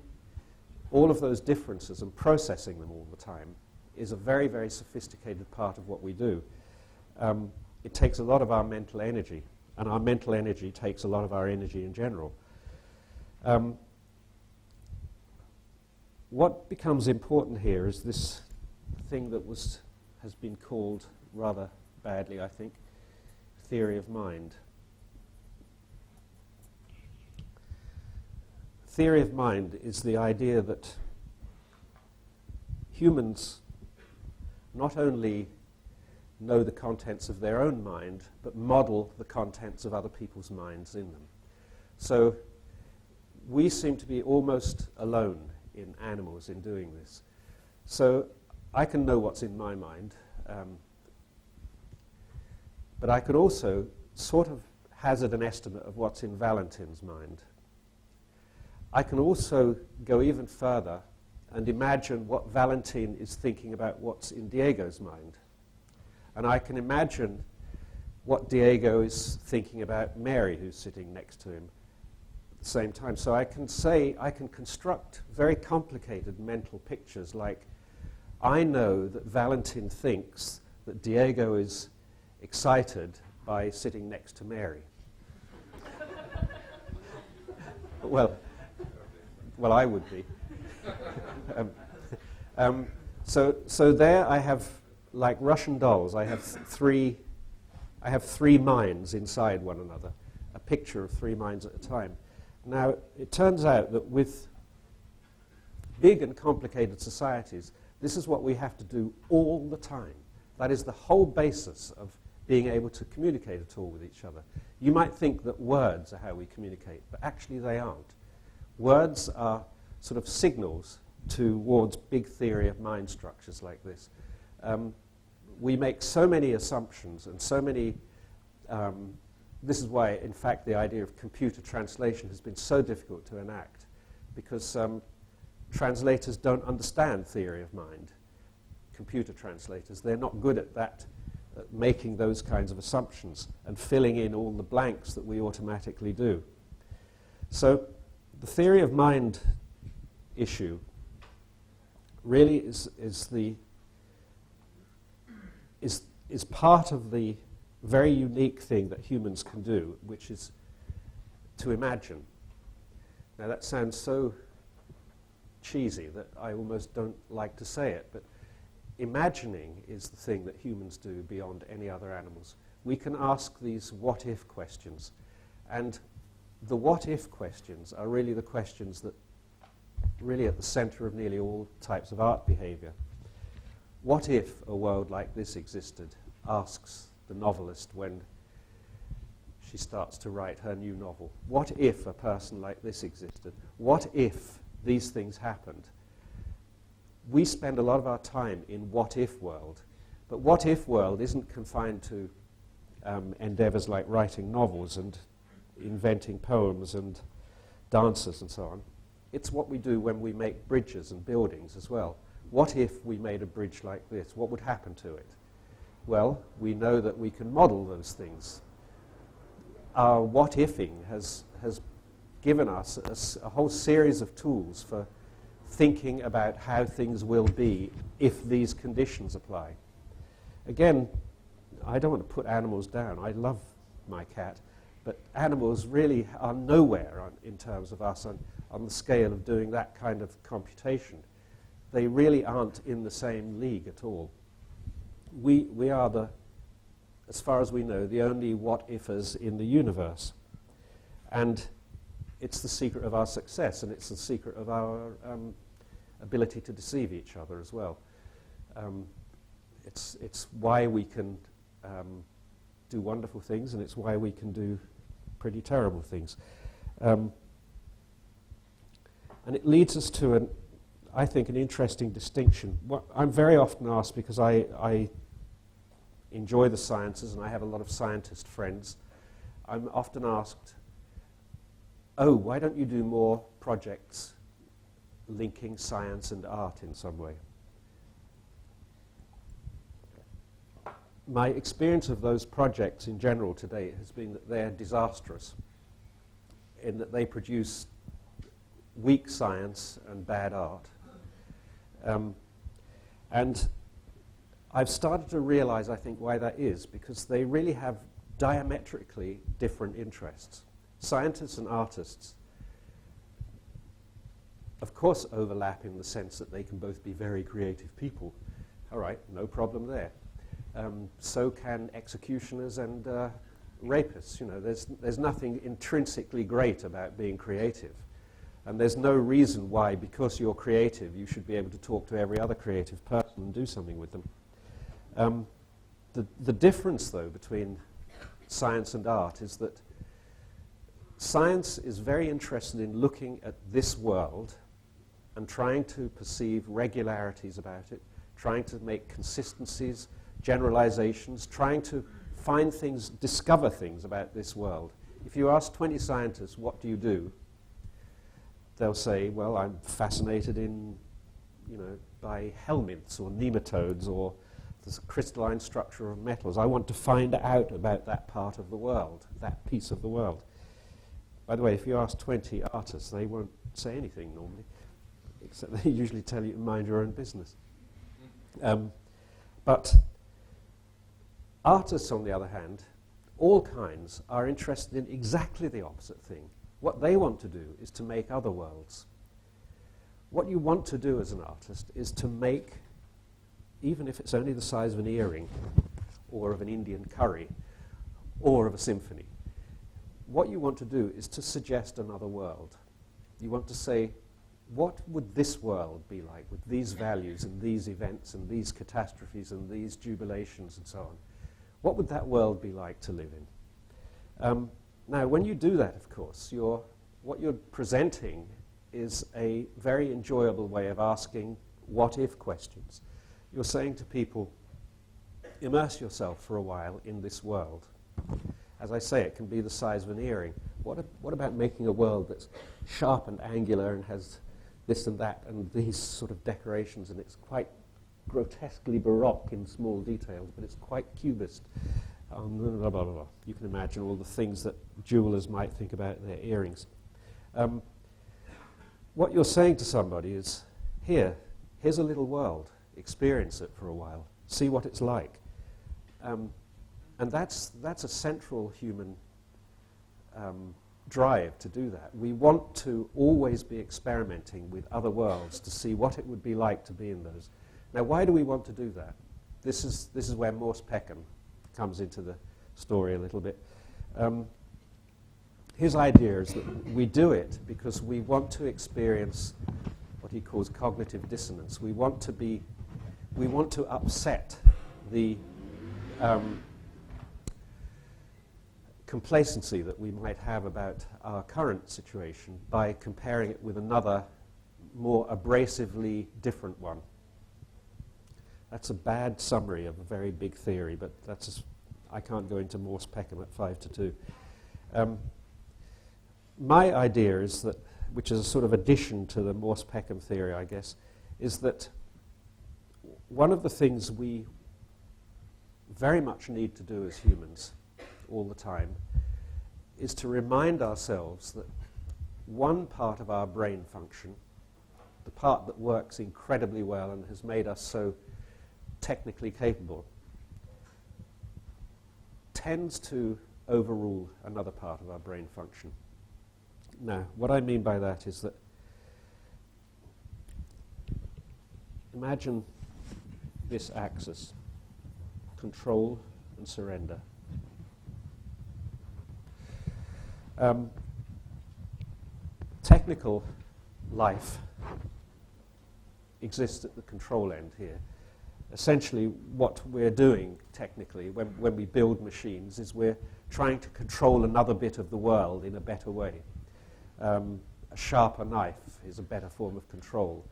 [SPEAKER 2] all of those differences and processing them all the time is a very, very sophisticated part of what we do. It takes a lot of our mental energy, and our mental energy takes a lot of our energy in general. What becomes important here is this thing that has been called rather badly, I think, theory of mind. Theory of mind is the idea that humans not only know the contents of their own mind, but model the contents of other people's minds in them. So we seem to be almost alone in animals in doing this. So I can know what's in my mind, but I could also sort of hazard an estimate of what's in Valentin's mind. I can also go even further and imagine what Valentin is thinking about what's in Diego's mind. And I can imagine what Diego is thinking about Mary, who's sitting next to him at the same time. So I can construct very complicated mental pictures, like I know that Valentin thinks that Diego is excited by sitting next to Mary. Well, I would be. So there I have, like Russian dolls, I have three minds inside one another, a picture of three minds at a time. Now, it turns out that with big and complicated societies, this is what we have to do all the time. That is the whole basis of being able to communicate at all with each other. You might think that words are how we communicate, but actually they aren't. Words are sort of signals towards big theory of mind structures like this. We make so many assumptions and so many... this is why, in fact, the idea of computer translation has been so difficult to enact, because translators don't understand theory of mind. Computer translators, they're not good at that, at making those kinds of assumptions and filling in all the blanks that we automatically do. So the theory of mind issue really is part of the very unique thing that humans can do, which is to imagine. Now that sounds so cheesy that I almost don't like to say it, but imagining is the thing that humans do beyond any other animals. We can ask these what-if questions, and the what-if questions are really the questions that really at the center of nearly all types of art behavior. What if a world like this existed, asks the novelist when she starts to write her new novel. What if a person like this existed? What if these things happened? We spend a lot of our time in what-if world, but what-if world isn't confined to endeavors like writing novels and inventing poems and dances and so on. It's what we do when we make bridges and buildings as well. What if we made a bridge like this? What would happen to it? Well, we know that we can model those things. Our what-ifing has given us a whole series of tools for thinking about how things will be if these conditions apply. Again, I don't want to put animals down. I love my cat, but animals really are nowhere in terms of us on the scale of doing that kind of computation. They really aren't in the same league at all. We are, as far as we know, the only what-ifers in the universe. And it's the secret of our success, and it's the secret of our ability to deceive each other as well. It's why we can do wonderful things, and it's why we can do pretty terrible things. And it leads us to, I think, an interesting distinction. I'm very often asked, because I enjoy the sciences and I have a lot of scientist friends, I'm often asked, oh, why don't you do more projects linking science and art in some way? My experience of those projects in general today has been that they're disastrous, in that they produce weak science and bad art. And I've started to realize, I think, why that is, because they really have diametrically different interests. Scientists and artists, of course, overlap in the sense that they can both be very creative people. All right, no problem there. So can executioners and rapists. You know, there's nothing intrinsically great about being creative. And there's no reason why, because you're creative, you should be able to talk to every other creative person and do something with them. The difference, though, between science and art is that science is very interested in looking at this world and trying to perceive regularities about it, trying to make consistencies, generalizations, trying to find things, discover things about this world. If you ask 20 scientists, what do you do? They'll say, well, I'm fascinated by helminths or nematodes or the crystalline structure of metals. I want to find out about that part of the world, that piece of the world. By the way, if you ask 20 artists, they won't say anything normally, except they usually tell you to mind your own business. But artists, on the other hand, all kinds, are interested in exactly the opposite thing. What they want to do is to make other worlds. What you want to do as an artist is to make, even if it's only the size of an earring, or of an Indian curry, or of a symphony, what you want to do is to suggest another world. You want to say, what would this world be like with these values and these events and these catastrophes and these jubilations and so on? What would that world be like to live in? Now, when you do that, of course, what you're presenting is a very enjoyable way of asking what-if questions. You're saying to people, immerse yourself for a while in this world. As I say, it can be the size of an earring. What about making a world that's sharp and angular and has this and that and these sort of decorations, and it's quite grotesquely baroque in small details, but it's quite cubist. Blah, blah, blah. You can imagine all the things that jewelers might think about their earrings. What you're saying to somebody is, here's a little world. Experience it for a while. See what it's like. And that's a central human drive to do that. We want to always be experimenting with other worlds to see what it would be like to be in those. Now, why do we want to do that? This is where Morse Peckham comes into the story a little bit. His idea is that we do it because we want to experience what he calls cognitive dissonance. We want to upset the complacency that we might have about our current situation by comparing it with another, more abrasively different one. That's a bad summary of a very big theory, but I can't go into Morse Peckham at 5 to 2. My idea is that, which is a sort of addition to the Morse Peckham theory, I guess, is that one of the things we very much need to do as humans all the time is to remind ourselves that one part of our brain function, the part that works incredibly well and has made us so technically capable, tends to overrule another part of our brain function. Now, what I mean by that is that imagine this axis, control and surrender. Technical life exists at the control end here. Essentially, what we're doing technically when we build machines is we're trying to control another bit of the world in a better way. A sharper knife is a better form of control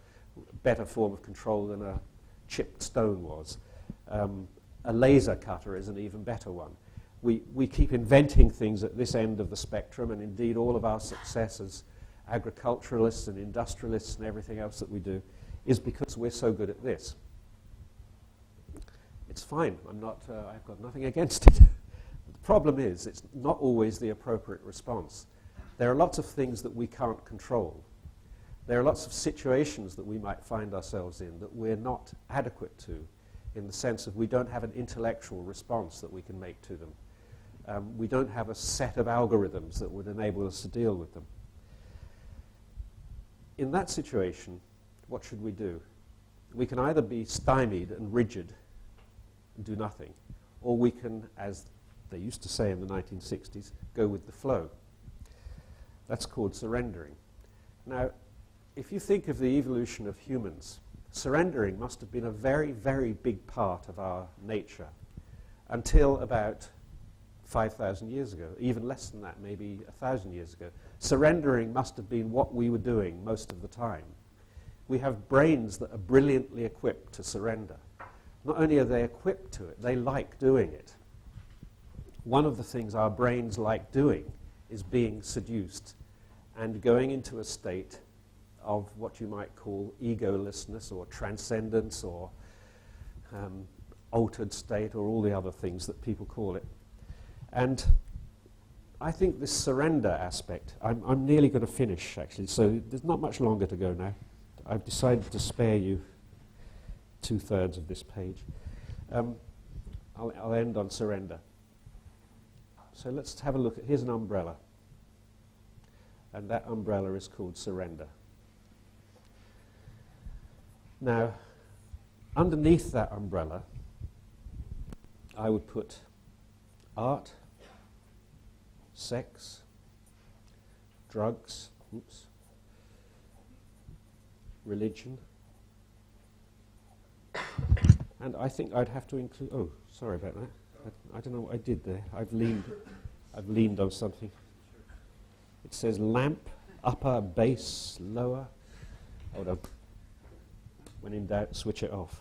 [SPEAKER 2] than a chipped stone was. A laser cutter is an even better one. We keep inventing things at this end of the spectrum, and indeed all of our success as agriculturalists and industrialists and everything else that we do is because we're so good at this. It's fine. I've got nothing against it. The problem is it's not always the appropriate response. There are lots of things that we can't control. There are lots of situations that we might find ourselves in that we're not adequate to, in the sense of we don't have an intellectual response that we can make to them. We don't have a set of algorithms that would enable us to deal with them. In that situation, what should we do? We can either be stymied and rigid and do nothing, or we can, as they used to say in the 1960s, go with the flow. That's called surrendering. Now, if you think of the evolution of humans, surrendering must have been a very, very big part of our nature until about 5,000 years ago, even less than that, maybe 1,000 years ago. Surrendering must have been what we were doing most of the time. We have brains that are brilliantly equipped to surrender. Not only are they equipped to it, they like doing it. One of the things our brains like doing is being seduced and going into a state of what you might call egolessness or transcendence or altered state or all the other things that people call it. And I think this surrender aspect, I'm nearly going to finish actually, so there's not much longer to go now. I've decided to spare you 2/3 of this page. I'll end on surrender. So let's have a look here's an umbrella. And that umbrella is called surrender. Now, underneath that umbrella, I would put art, sex, drugs, religion, and I think I'd have to include, oh, sorry about that. I don't know what I did there. I've leaned on something. It says lamp, upper, bass, lower. Hold on. When in doubt, switch it off.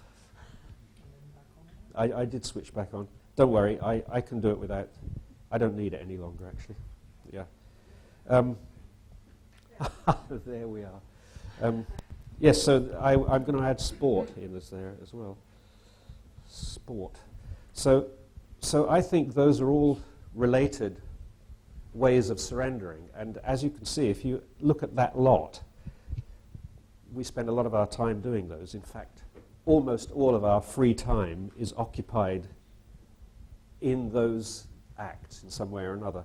[SPEAKER 2] I did switch back on. Don't worry, I can do it without. I don't need it any longer, actually. Yeah. There we are. Yes, so I'm going to add sport in there as well. Sport. So I think those are all related ways of surrendering. And as you can see, if you look at that lot, we spend a lot of our time doing those. In fact, almost all of our free time is occupied in those acts in some way or another.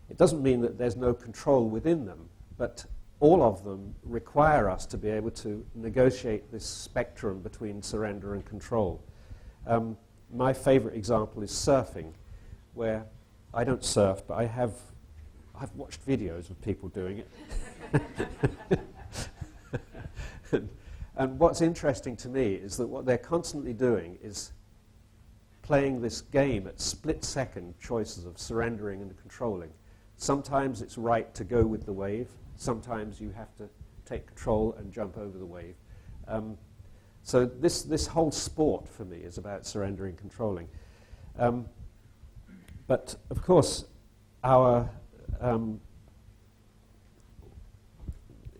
[SPEAKER 2] It doesn't mean that there's no control within them, but all of them require us to be able to negotiate this spectrum between surrender and control. My favorite example is surfing, where I don't surf, but I've watched videos of people doing it. And what's interesting to me is that what they're constantly doing is playing this game at split-second choices of surrendering and controlling. Sometimes it's right to go with the wave. Sometimes you have to take control and jump over the wave. So this whole sport for me is about surrendering, controlling. But of course,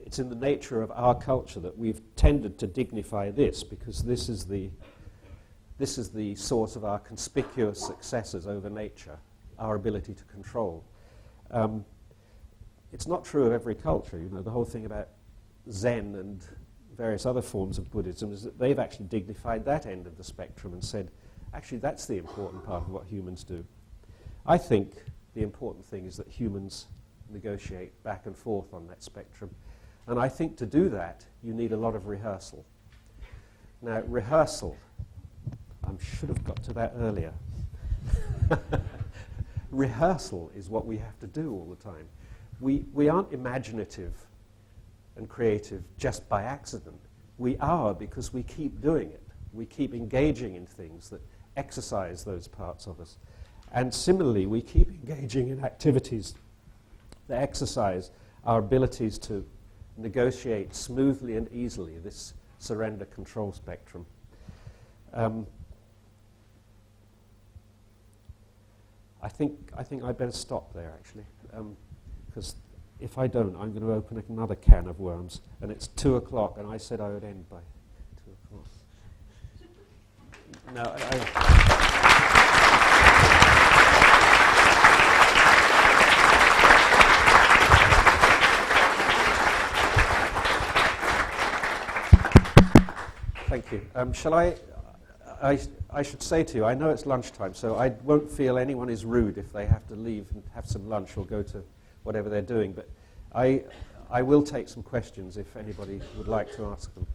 [SPEAKER 2] it's in the nature of our culture that we've tended to dignify this, because this is the source of our conspicuous successes over nature, our ability to control. It's not true of every culture. You know, the whole thing about Zen and various other forms of Buddhism is that they've actually dignified that end of the spectrum and said, actually, that's the important part of what humans do. I think the important thing is that humans negotiate back and forth on that spectrum. And I think to do that, you need a lot of rehearsal. Now, rehearsal, I should have got to that earlier. Rehearsal is what we have to do all the time. We aren't imaginative and creative just by accident. We are because we keep doing it. We keep engaging in things that exercise those parts of us. And similarly, we keep engaging in activities that exercise our abilities to negotiate smoothly and easily this surrender control spectrum. I think I better stop there, actually, because if I don't, I'm going to open another can of worms, and it's 2 o'clock, and I said I would end by 2 o'clock. No, Thank you. Shall I should say to you, I know it's lunchtime, so I won't feel anyone is rude if they have to leave and have some lunch or go to whatever they're doing, but I will take some questions if anybody would like to ask them.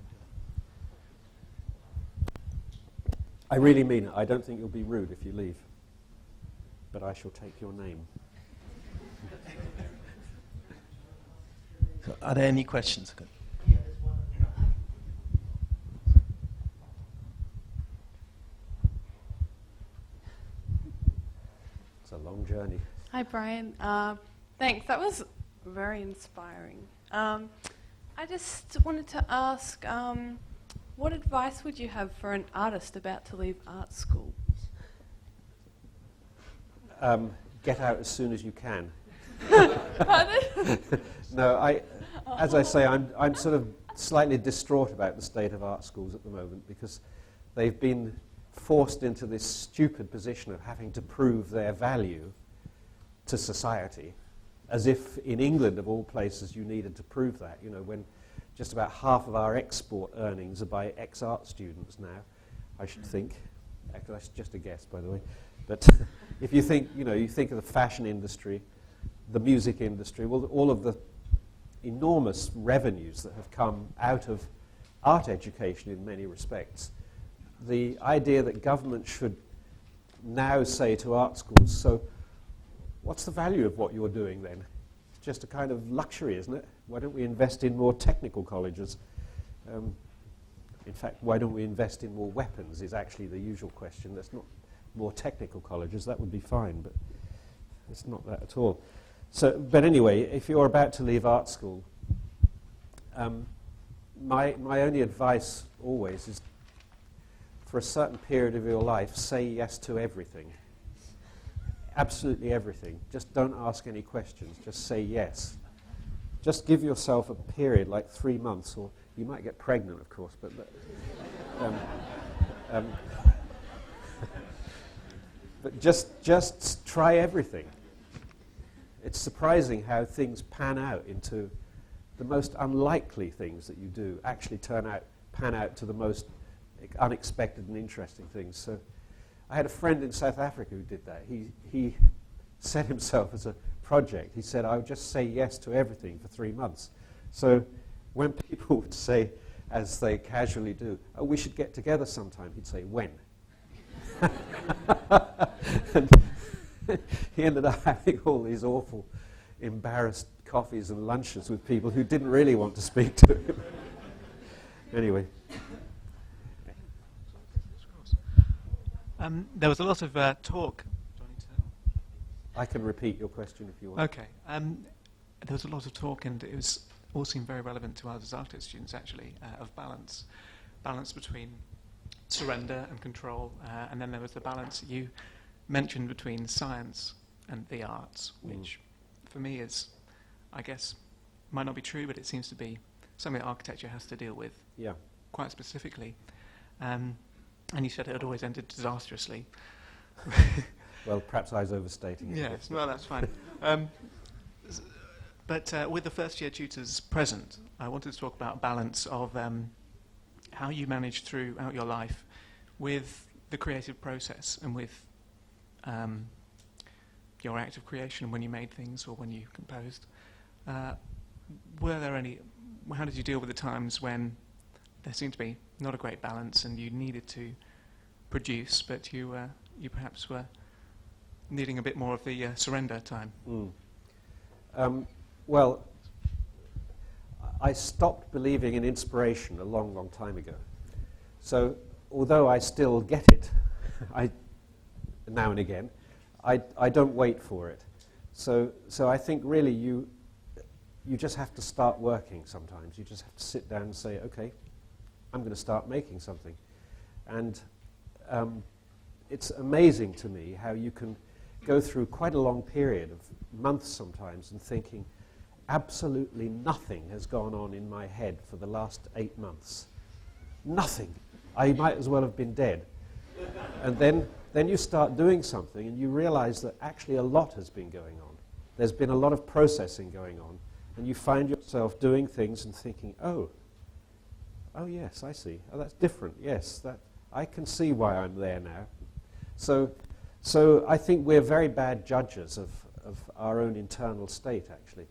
[SPEAKER 2] I really mean it. I don't think you'll be rude if you leave, but I shall take your name.
[SPEAKER 1] So are there any questions?
[SPEAKER 2] A long journey.
[SPEAKER 3] Hi, Brian. Thanks. That was very inspiring. I just wanted to ask, what advice would you have for an artist about to leave art school?
[SPEAKER 2] Get out as soon as you can.
[SPEAKER 3] Pardon?
[SPEAKER 2] No, as I say, I'm sort of slightly distraught about the state of art schools at the moment, because they've been forced into this stupid position of having to prove their value to society, as if in England, of all places, you needed to prove that. You know, when just about half of our export earnings are by ex-art students now, I should think. Actually, that's just a guess, by the way. But if you think, you think of the fashion industry, the music industry, well, all of the enormous revenues that have come out of art education in many respects, the idea that government should now say to art schools, so what's the value of what you're doing then? It's just a kind of luxury, isn't it? Why don't we invest in more technical colleges? In fact, why don't we invest in more weapons is actually the usual question. That's not more technical colleges, that would be fine, but it's not that at all. So, but anyway, if you're about to leave art school, my only advice always is, for a certain period of your life, say yes to everything. Absolutely everything. Just don't ask any questions. Just say yes. Just give yourself a period, like 3 months, or you might get pregnant, of course, but but just try everything. It's surprising how things pan out into the most unlikely things that you do actually pan out to the most unexpected and interesting things. So I had a friend in South Africa who did that. He set himself as a project. He said, I would just say yes to everything for 3 months. So when people would say, as they casually do, oh, we should get together sometime, he'd say, when? And he ended up having all these awful, embarrassed coffees and lunches with people who didn't really want to speak to him. Anyway.
[SPEAKER 4] There was a lot of talk.
[SPEAKER 5] I can repeat your question if you want.
[SPEAKER 4] Okay. There was a lot of talk, and it was all seemed very relevant to us as architect students, actually, of balance between surrender and control, and then there was the balance you mentioned between science and the arts, which for me is, I guess, might not be true, but it seems to be something that architecture has to deal with quite specifically. And you said it had always ended disastrously.
[SPEAKER 2] Well, perhaps I was overstating it.
[SPEAKER 4] Yes, well, that's fine. But with the first-year tutors present, I wanted to talk about balance of how you manage throughout your life with the creative process and with your act of creation when you made things or when you composed. Were there any? How did you deal with the times when there seemed to be not a great balance and you needed to produce, but you perhaps were needing a bit more of the surrender time?
[SPEAKER 2] Well, I stopped believing in inspiration a long, long time ago. So, although I still get it, now and again, I don't wait for it. So I think really you just have to start working sometimes. You just have to sit down and say, okay, I'm going to start making something. And it's amazing to me how you can go through quite a long period of months sometimes and thinking, absolutely nothing has gone on in my head for the last 8 months. Nothing. I might as well have been dead. And then you start doing something and you realize that actually a lot has been going on. There's been a lot of processing going on. And you find yourself doing things and thinking, oh yes, I see. Oh, that's different. Yes, that I can see why I'm there now. So I think we're very bad judges of our own internal state, actually.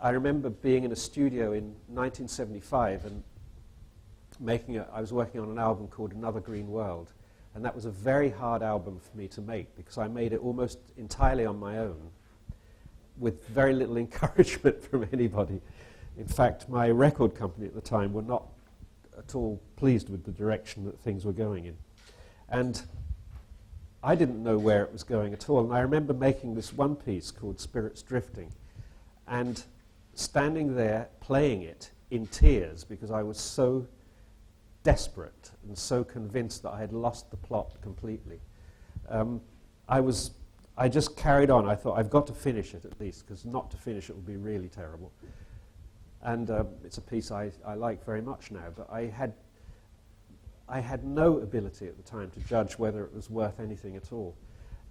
[SPEAKER 2] I remember being in a studio in 1975 and I was working on an album called Another Green World, and that was a very hard album for me to make because I made it almost entirely on my own with very little encouragement from anybody. In fact, my record company at the time were not at all pleased with the direction that things were going in. And I didn't know where it was going at all. And I remember making this one piece called Spirits Drifting and standing there playing it in tears because I was so desperate and so convinced that I had lost the plot completely. I just carried on. I thought, I've got to finish it at least, because not to finish it would be really terrible. And it's a piece I like very much now, but I had no ability at the time to judge whether it was worth anything at all.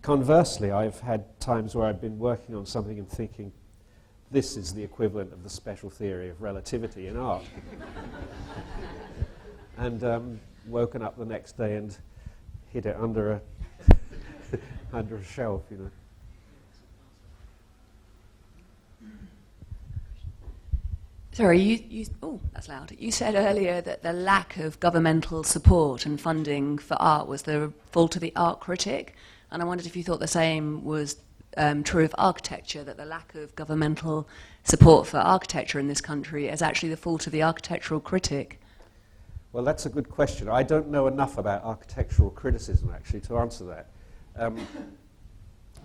[SPEAKER 2] Conversely, I've had times where I've been working on something and thinking, this is the equivalent of the special theory of relativity in art. And woken up the next day and hid it under a under a shelf, you know.
[SPEAKER 6] Sorry, that's loud. You said earlier that the lack of governmental support and funding for art was the fault of the art critic, and I wondered if you thought the same was true of architecture, that the lack of governmental support for architecture in this country is actually the fault of the architectural critic.
[SPEAKER 2] Well, that's a good question. I don't know enough about architectural criticism, actually, to answer that.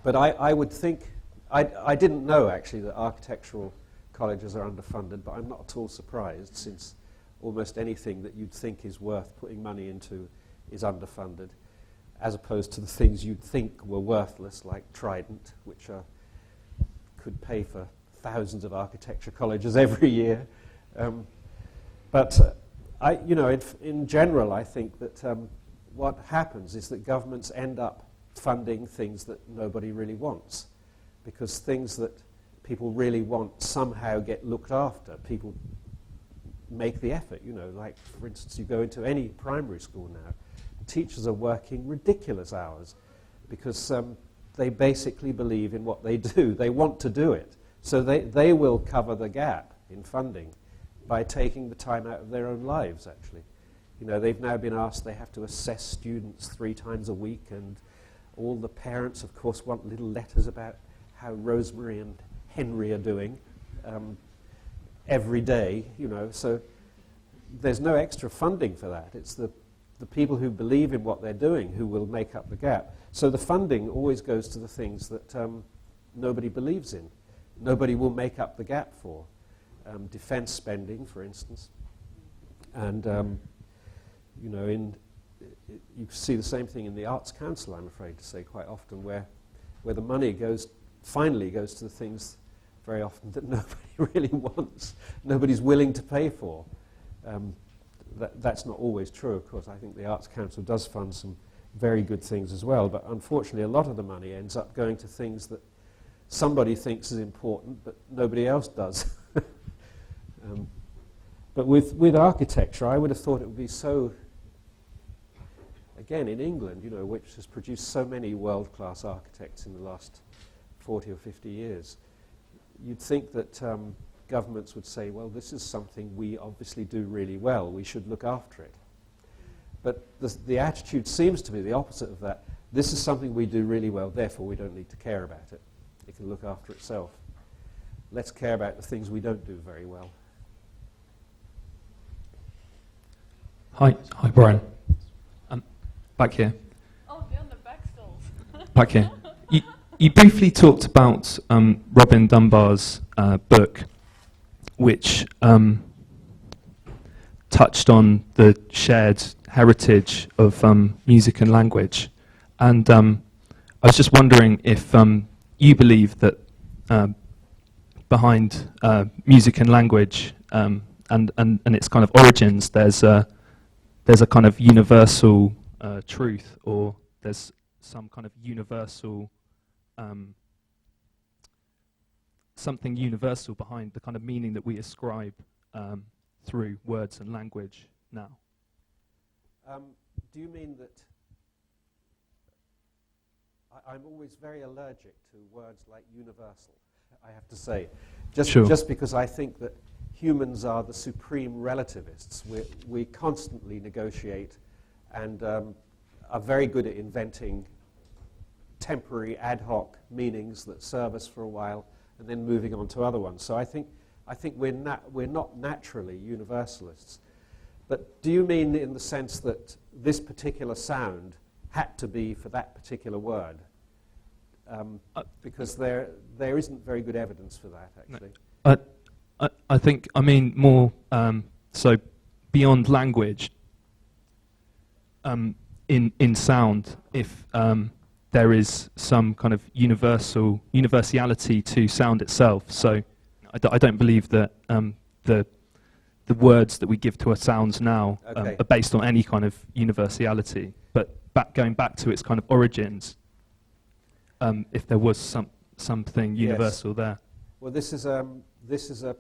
[SPEAKER 2] But I would think, I didn't know, actually, that architectural colleges are underfunded, but I'm not at all surprised, since almost anything that you'd think is worth putting money into is underfunded, as opposed to the things you'd think were worthless, like Trident, which could pay for thousands of architecture colleges every year. But in general, I think that what happens is that governments end up funding things that nobody really wants, because things that people really want somehow get looked after. People make the effort, like, for instance, you go into any primary school now, teachers are working ridiculous hours because they basically believe in what they do. They want to do it. So they will cover the gap in funding by taking the time out of their own lives, actually. They've now been asked they have to assess students 3 times a week, and all the parents, of course, want little letters about how Rosemary and Henry are doing every day, So there's no extra funding for that. It's the people who believe in what they're doing who will make up the gap. So the funding always goes to the things that nobody believes in. Nobody will make up the gap for. Defense spending, for instance. And, you see the same thing in the Arts Council, I'm afraid to say, quite often, where the money finally goes to the things very often that nobody really wants, nobody's willing to pay for. That's not always true, of course. I think the Arts Council does fund some very good things as well, but unfortunately a lot of the money ends up going to things that somebody thinks is important, but nobody else does. But with architecture, I would have thought it would be so, again, in England, which has produced so many world-class architects in the last 40 or 50 years, you'd think that governments would say, well, this is something we obviously do really well, we should look after it. But the attitude seems to be the opposite of that. This is something we do really well, therefore we don't need to care about it. It can look after itself. Let's care about the things we don't do very well.
[SPEAKER 7] Hi, Brian. Back here.
[SPEAKER 3] Oh, beyond the back stalls.
[SPEAKER 7] Back here. You briefly talked about Robin Dunbar's book, which touched on the shared heritage of music and language. And I was just wondering if you believe that behind music and language and its kind of origins, there's a kind of universal truth, or there's some kind of universal something universal behind the kind of meaning that we ascribe through words and language now.
[SPEAKER 2] Do you mean that I'm always very allergic to words like universal, I have to say. Just because I think that humans are the supreme relativists. We constantly negotiate and are very good at inventing temporary ad hoc meanings that serve us for a while and then moving on to other ones. So I think we're not naturally universalists. But do you mean in the sense that this particular sound had to be for that particular word? Because there isn't very good evidence for that, actually.
[SPEAKER 7] No. I think, I mean, more so beyond language, in sound, if there is some kind of universality to sound itself. So I don't believe that the words that we give to our sounds now are based on any kind of universality. But going back to its kind of origins, if there was something universal there.
[SPEAKER 2] Well, this is a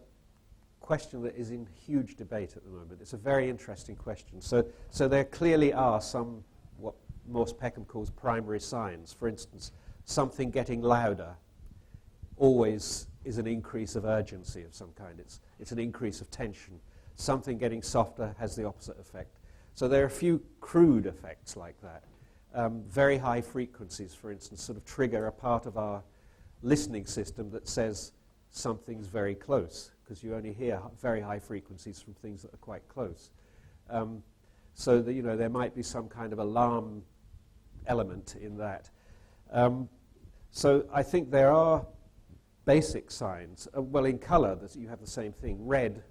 [SPEAKER 2] question that is in huge debate at the moment. It's a very interesting question. So there clearly are some, what Morse Peckham calls primary signs. For instance, something getting louder always is an increase of urgency of some kind. It's an increase of tension. Something getting softer has the opposite effect. So there are a few crude effects like that. Very high frequencies, for instance, sort of trigger a part of our listening system that says something's very close, because you only hear very high frequencies from things that are quite close. So that, there might be some kind of alarm element in that. So I think there are basic signs. Well, in colour, you have the same thing. Red,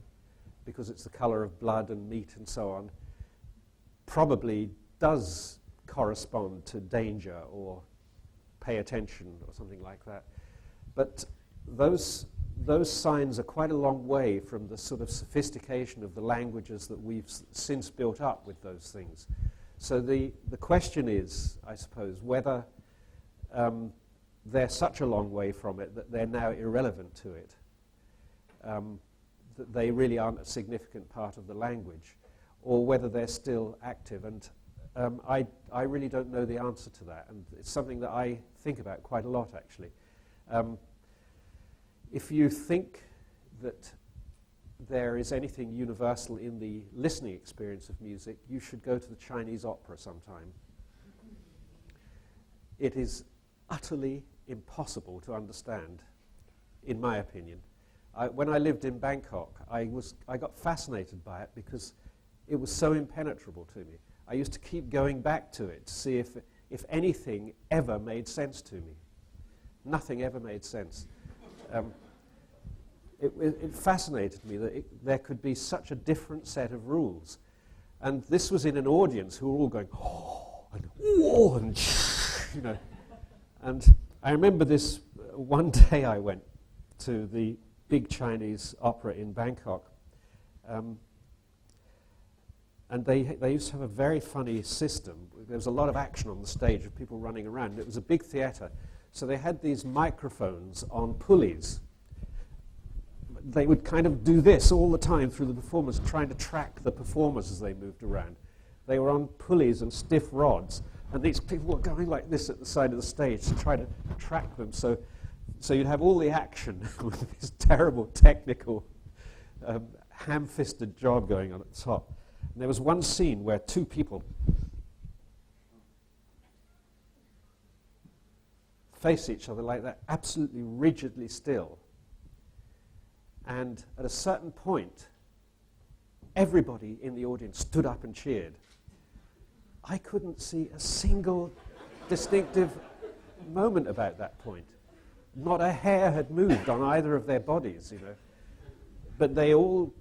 [SPEAKER 2] because it's the colour of blood and meat and so on, probably does correspond to danger or pay attention or something like that. But those signs are quite a long way from the sort of sophistication of the languages that we've since built up with those things. So the question is, I suppose, whether they're such a long way from it that they're now irrelevant to it, that they really aren't a significant part of the language, or whether they're still active. And I really don't know the answer to that, and it's something that I think about quite a lot, actually. If you think that there is anything universal in the listening experience of music, you should go to the Chinese opera sometime. It is utterly impossible to understand, in my opinion. When I lived in Bangkok, I got fascinated by it because it was so impenetrable to me. I used to keep going back to it to see if anything ever made sense to me. Nothing ever made sense. It fascinated me that there could be such a different set of rules. And this was in an audience who were all going, oh, and oh, and And I remember this one day I went to the big Chinese opera in Bangkok. And they used to have a very funny system. There was a lot of action on the stage of people running around. It was a big theatre. So they had these microphones on pulleys. They would kind of do this all the time through the performance, trying to track the performers as they moved around. They were on pulleys and stiff rods, and these people were going like this at the side of the stage to try to track them. So you'd have all the action with this terrible technical, ham-fisted job going on at the top. And there was one scene where two people face each other like that, absolutely rigidly still. And at a certain point, everybody in the audience stood up and cheered. I couldn't see a single distinctive moment about that point. Not a hair had moved on either of their bodies, But they all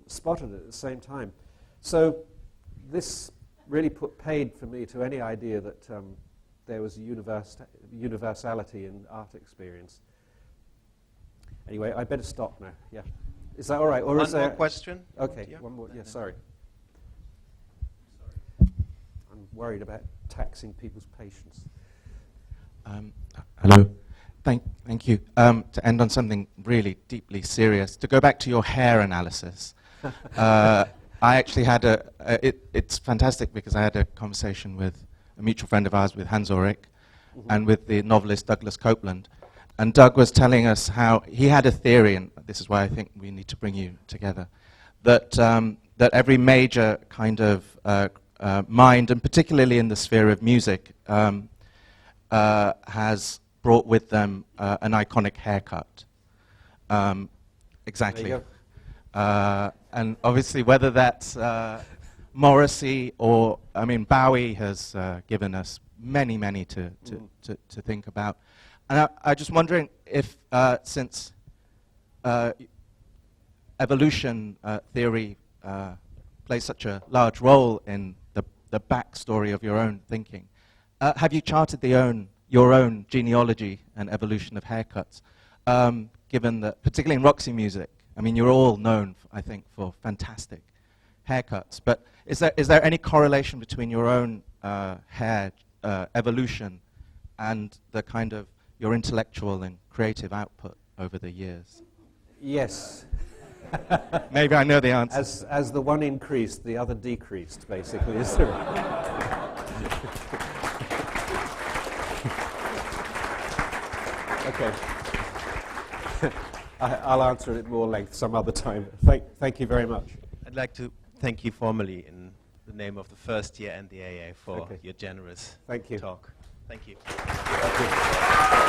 [SPEAKER 2] spotted it at the same time. So this really put paid for me to any idea that there was a universality in art experience. Anyway, I better stop now. Yeah, is that all right? Or
[SPEAKER 1] One more question?
[SPEAKER 2] Okay,
[SPEAKER 1] Yeah.
[SPEAKER 2] one more. Yeah, sorry. I'm worried about taxing people's patience.
[SPEAKER 8] Hello. Thank you. To end on something really deeply serious, to go back to your hair analysis, I actually had it's fantastic because I had a conversation with a mutual friend of ours, with Hans Ulrich, and with the novelist Douglas Copeland. And Doug was telling us how he had a theory, and this is why I think we need to bring you together, that that every major kind of mind, and particularly in the sphere of music, has brought with them an iconic haircut. Exactly.
[SPEAKER 2] There you go.
[SPEAKER 8] And obviously, whether that's Morrissey or, Bowie has given us many to think about. And I'm just wondering if, since evolution theory plays such a large role in the backstory of your own thinking, have you charted your own genealogy and evolution of haircuts, given that, particularly in Roxy music, you're all known, I think, for fantastic haircuts, but is there any correlation between your own hair evolution and the kind of your intellectual and creative output over the years?
[SPEAKER 2] Yes.
[SPEAKER 8] Maybe I know the answer.
[SPEAKER 2] As the one increased, the other decreased, basically. Is there? Okay. I'll answer it at more length some other time. Thank you very much.
[SPEAKER 1] I'd like to thank you formally in the name of the first year and the AA for
[SPEAKER 2] Okay.
[SPEAKER 1] your generous
[SPEAKER 2] Thank you.
[SPEAKER 1] talk. Thank you.
[SPEAKER 2] Thank you.